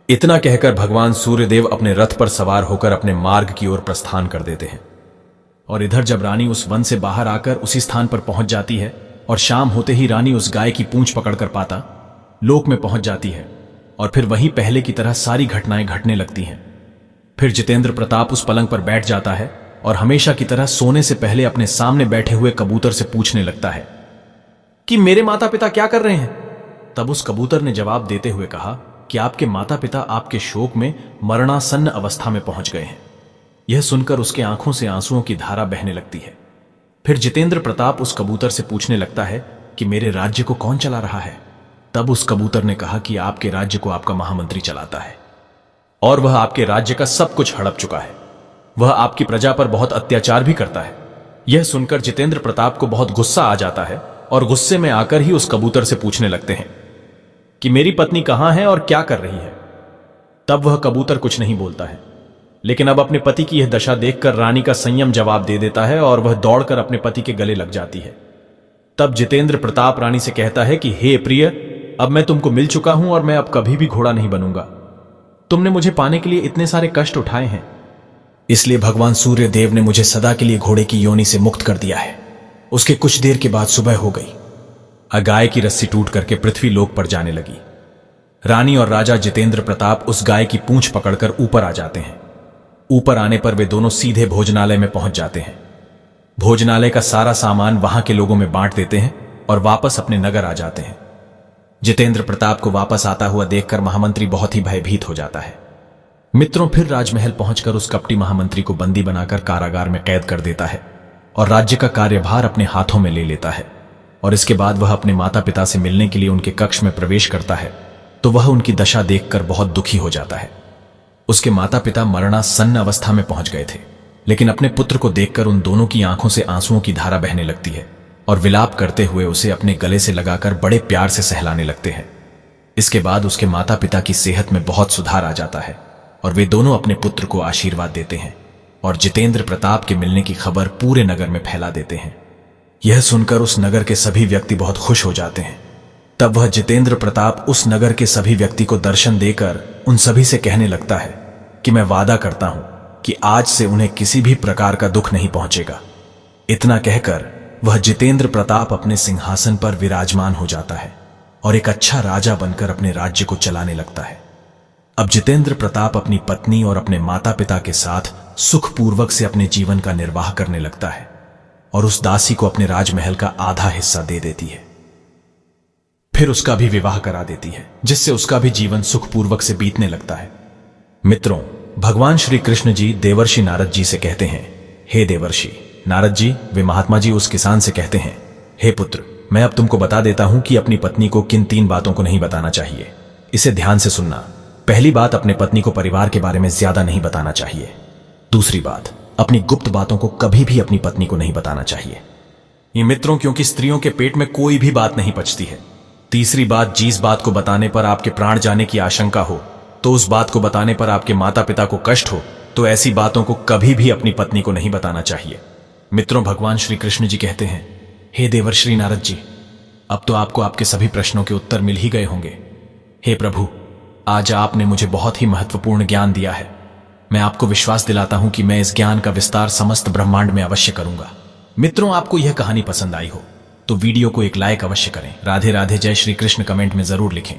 इतना कहकर भगवान सूर्यदेव अपने रथ पर सवार होकर अपने मार्ग की ओर प्रस्थान कर देते हैं। और इधर जब रानी उस वन से बाहर आकर उसी स्थान पर पहुंच जाती है और शाम होते ही रानी उस गाय की पूंछ पकड़कर पाता लोक में पहुंच जाती है और फिर वहीं पहले की तरह सारी घटनाएं घटने लगती हैं। फिर जितेंद्र प्रताप उस पलंग पर बैठ जाता है और हमेशा की तरह सोने से पहले अपने सामने बैठे हुए कबूतर से पूछने लगता है कि मेरे माता पिता क्या कर रहे हैं। तब उस कबूतर ने जवाब देते हुए कहा कि आपके माता पिता आपके शोक में मरणासन्न अवस्था में पहुंच गए हैं। यह सुनकर उसके आंखों से आंसुओं की धारा बहने लगती है। फिर जितेंद्र प्रताप उस कबूतर से पूछने लगता है कि मेरे राज्य को कौन चला रहा है। तब उस कबूतर ने कहा कि आपके राज्य को आपका महामंत्री चलाता है और वह आपके राज्य का सब कुछ हड़प चुका है। वह आपकी प्रजा पर बहुत अत्याचार भी करता है। यह सुनकर जितेंद्र प्रताप को बहुत गुस्सा आ जाता है और गुस्से में आकर ही उस कबूतर से पूछने लगते हैं कि मेरी पत्नी कहां है और क्या कर रही है। तब वह कबूतर कुछ नहीं बोलता है, लेकिन अब अपने पति की यह दशा देखकर रानी का संयम जवाब दे देता है और वह दौड़कर अपने पति के गले लग जाती है। तब जितेंद्र प्रताप रानी से कहता है कि हे प्रिय, अब मैं तुमको मिल चुका हूं और मैं अब कभी भी घोड़ा नहीं बनूंगा। तुमने मुझे पाने के लिए इतने सारे कष्ट उठाए हैं, इसलिए भगवान सूर्यदेव ने मुझे सदा के लिए घोड़े की योनि से मुक्त कर दिया है। उसके कुछ देर के बाद सुबह हो गई। गाय की रस्सी टूट करके पृथ्वी लोक पर जाने लगी। रानी और राजा जितेंद्र प्रताप उस गाय की पूंछ पकड़कर ऊपर आ जाते हैं। ऊपर आने पर वे दोनों सीधे भोजनालय में पहुंच जाते हैं। भोजनालय का सारा सामान वहां के लोगों में बांट देते हैं और वापस अपने नगर आ जाते हैं। जितेंद्र प्रताप को वापस आता हुआ देखकर महामंत्री बहुत ही भयभीत हो जाता है। मित्रों, फिर राजमहल पहुंचकर उस कपटी महामंत्री को बंदी बनाकर कारागार में कैद कर देता है और राज्य का कार्यभार अपने हाथों में ले लेता है। और इसके बाद वह अपने माता पिता से मिलने के लिए उनके कक्ष में प्रवेश करता है तो वह उनकी दशा देखकर बहुत दुखी हो जाता है। उसके माता पिता मरणासन्न अवस्था में पहुंच गए थे, लेकिन अपने पुत्र को देखकर उन दोनों की आंखों से आंसुओं की धारा बहने लगती है और विलाप करते हुए उसे अपने गले से लगाकर बड़े प्यार से सहलाने लगते हैं। इसके बाद उसके माता पिता की सेहत में बहुत सुधार आ जाता है और वे दोनों अपने पुत्र को आशीर्वाद देते हैं और जितेंद्र प्रताप के मिलने की खबर पूरे नगर में फैला देते हैं। यह सुनकर उस नगर के सभी व्यक्ति बहुत खुश हो जाते हैं। तब वह जितेंद्र प्रताप उस नगर के सभी व्यक्ति को दर्शन देकर उन सभी से कहने लगता है कि मैं वादा करता हूं कि आज से उन्हें किसी भी प्रकार का दुख नहीं पहुंचेगा। इतना कहकर वह जितेंद्र प्रताप अपने सिंहासन पर विराजमान हो जाता है और एक अच्छा राजा बनकर अपने राज्य को चलाने लगता है। अब जितेंद्र प्रताप अपनी पत्नी और अपने माता पिता के साथ सुखपूर्वक से अपने जीवन का निर्वाह करने लगता है और उस दासी को अपने राजमहल का आधा हिस्सा दे देती है। फिर उसका भी विवाह करा देती है, जिससे उसका भी जीवन सुखपूर्वक से बीतने लगता है। मित्रों, भगवान श्री कृष्ण जी देवर्षि नारद जी से कहते हैं, हे देवर्षि नारद जी। वे महात्मा जी उस किसान से कहते हैं, हे पुत्र, मैं अब तुमको बता देता हूं कि अपनी पत्नी को किन 3 बातों को नहीं बताना चाहिए। इसे ध्यान से सुनना। पहली बात, अपने पत्नी को परिवार के बारे में ज्यादा नहीं बताना चाहिए। दूसरी बात, अपनी गुप्त बातों को कभी भी अपनी पत्नी को नहीं बताना चाहिए, ये मित्रों, क्योंकि स्त्रियों के पेट में कोई भी बात नहीं पचती है। तीसरी बात, जिस बात को बताने पर आपके प्राण जाने की आशंका हो, तो उस बात को बताने पर आपके माता पिता को कष्ट हो, तो ऐसी बातों को कभी भी अपनी पत्नी को नहीं बताना चाहिए। मित्रों, भगवान श्री कृष्ण जी कहते हैं, हे देवर्षि नारद जी, अब तो आपको आपके सभी प्रश्नों के उत्तर मिल ही गए होंगे। हे प्रभु, आज आपने मुझे बहुत ही महत्वपूर्ण ज्ञान दिया है। मैं आपको विश्वास दिलाता हूं कि मैं इस ज्ञान का विस्तार समस्त ब्रह्मांड में अवश्य करूंगा। मित्रों, आपको यह कहानी पसंद आई हो तो वीडियो को एक लाइक अवश्य करें। राधे राधे, जय श्री कृष्ण कमेंट में जरूर लिखें।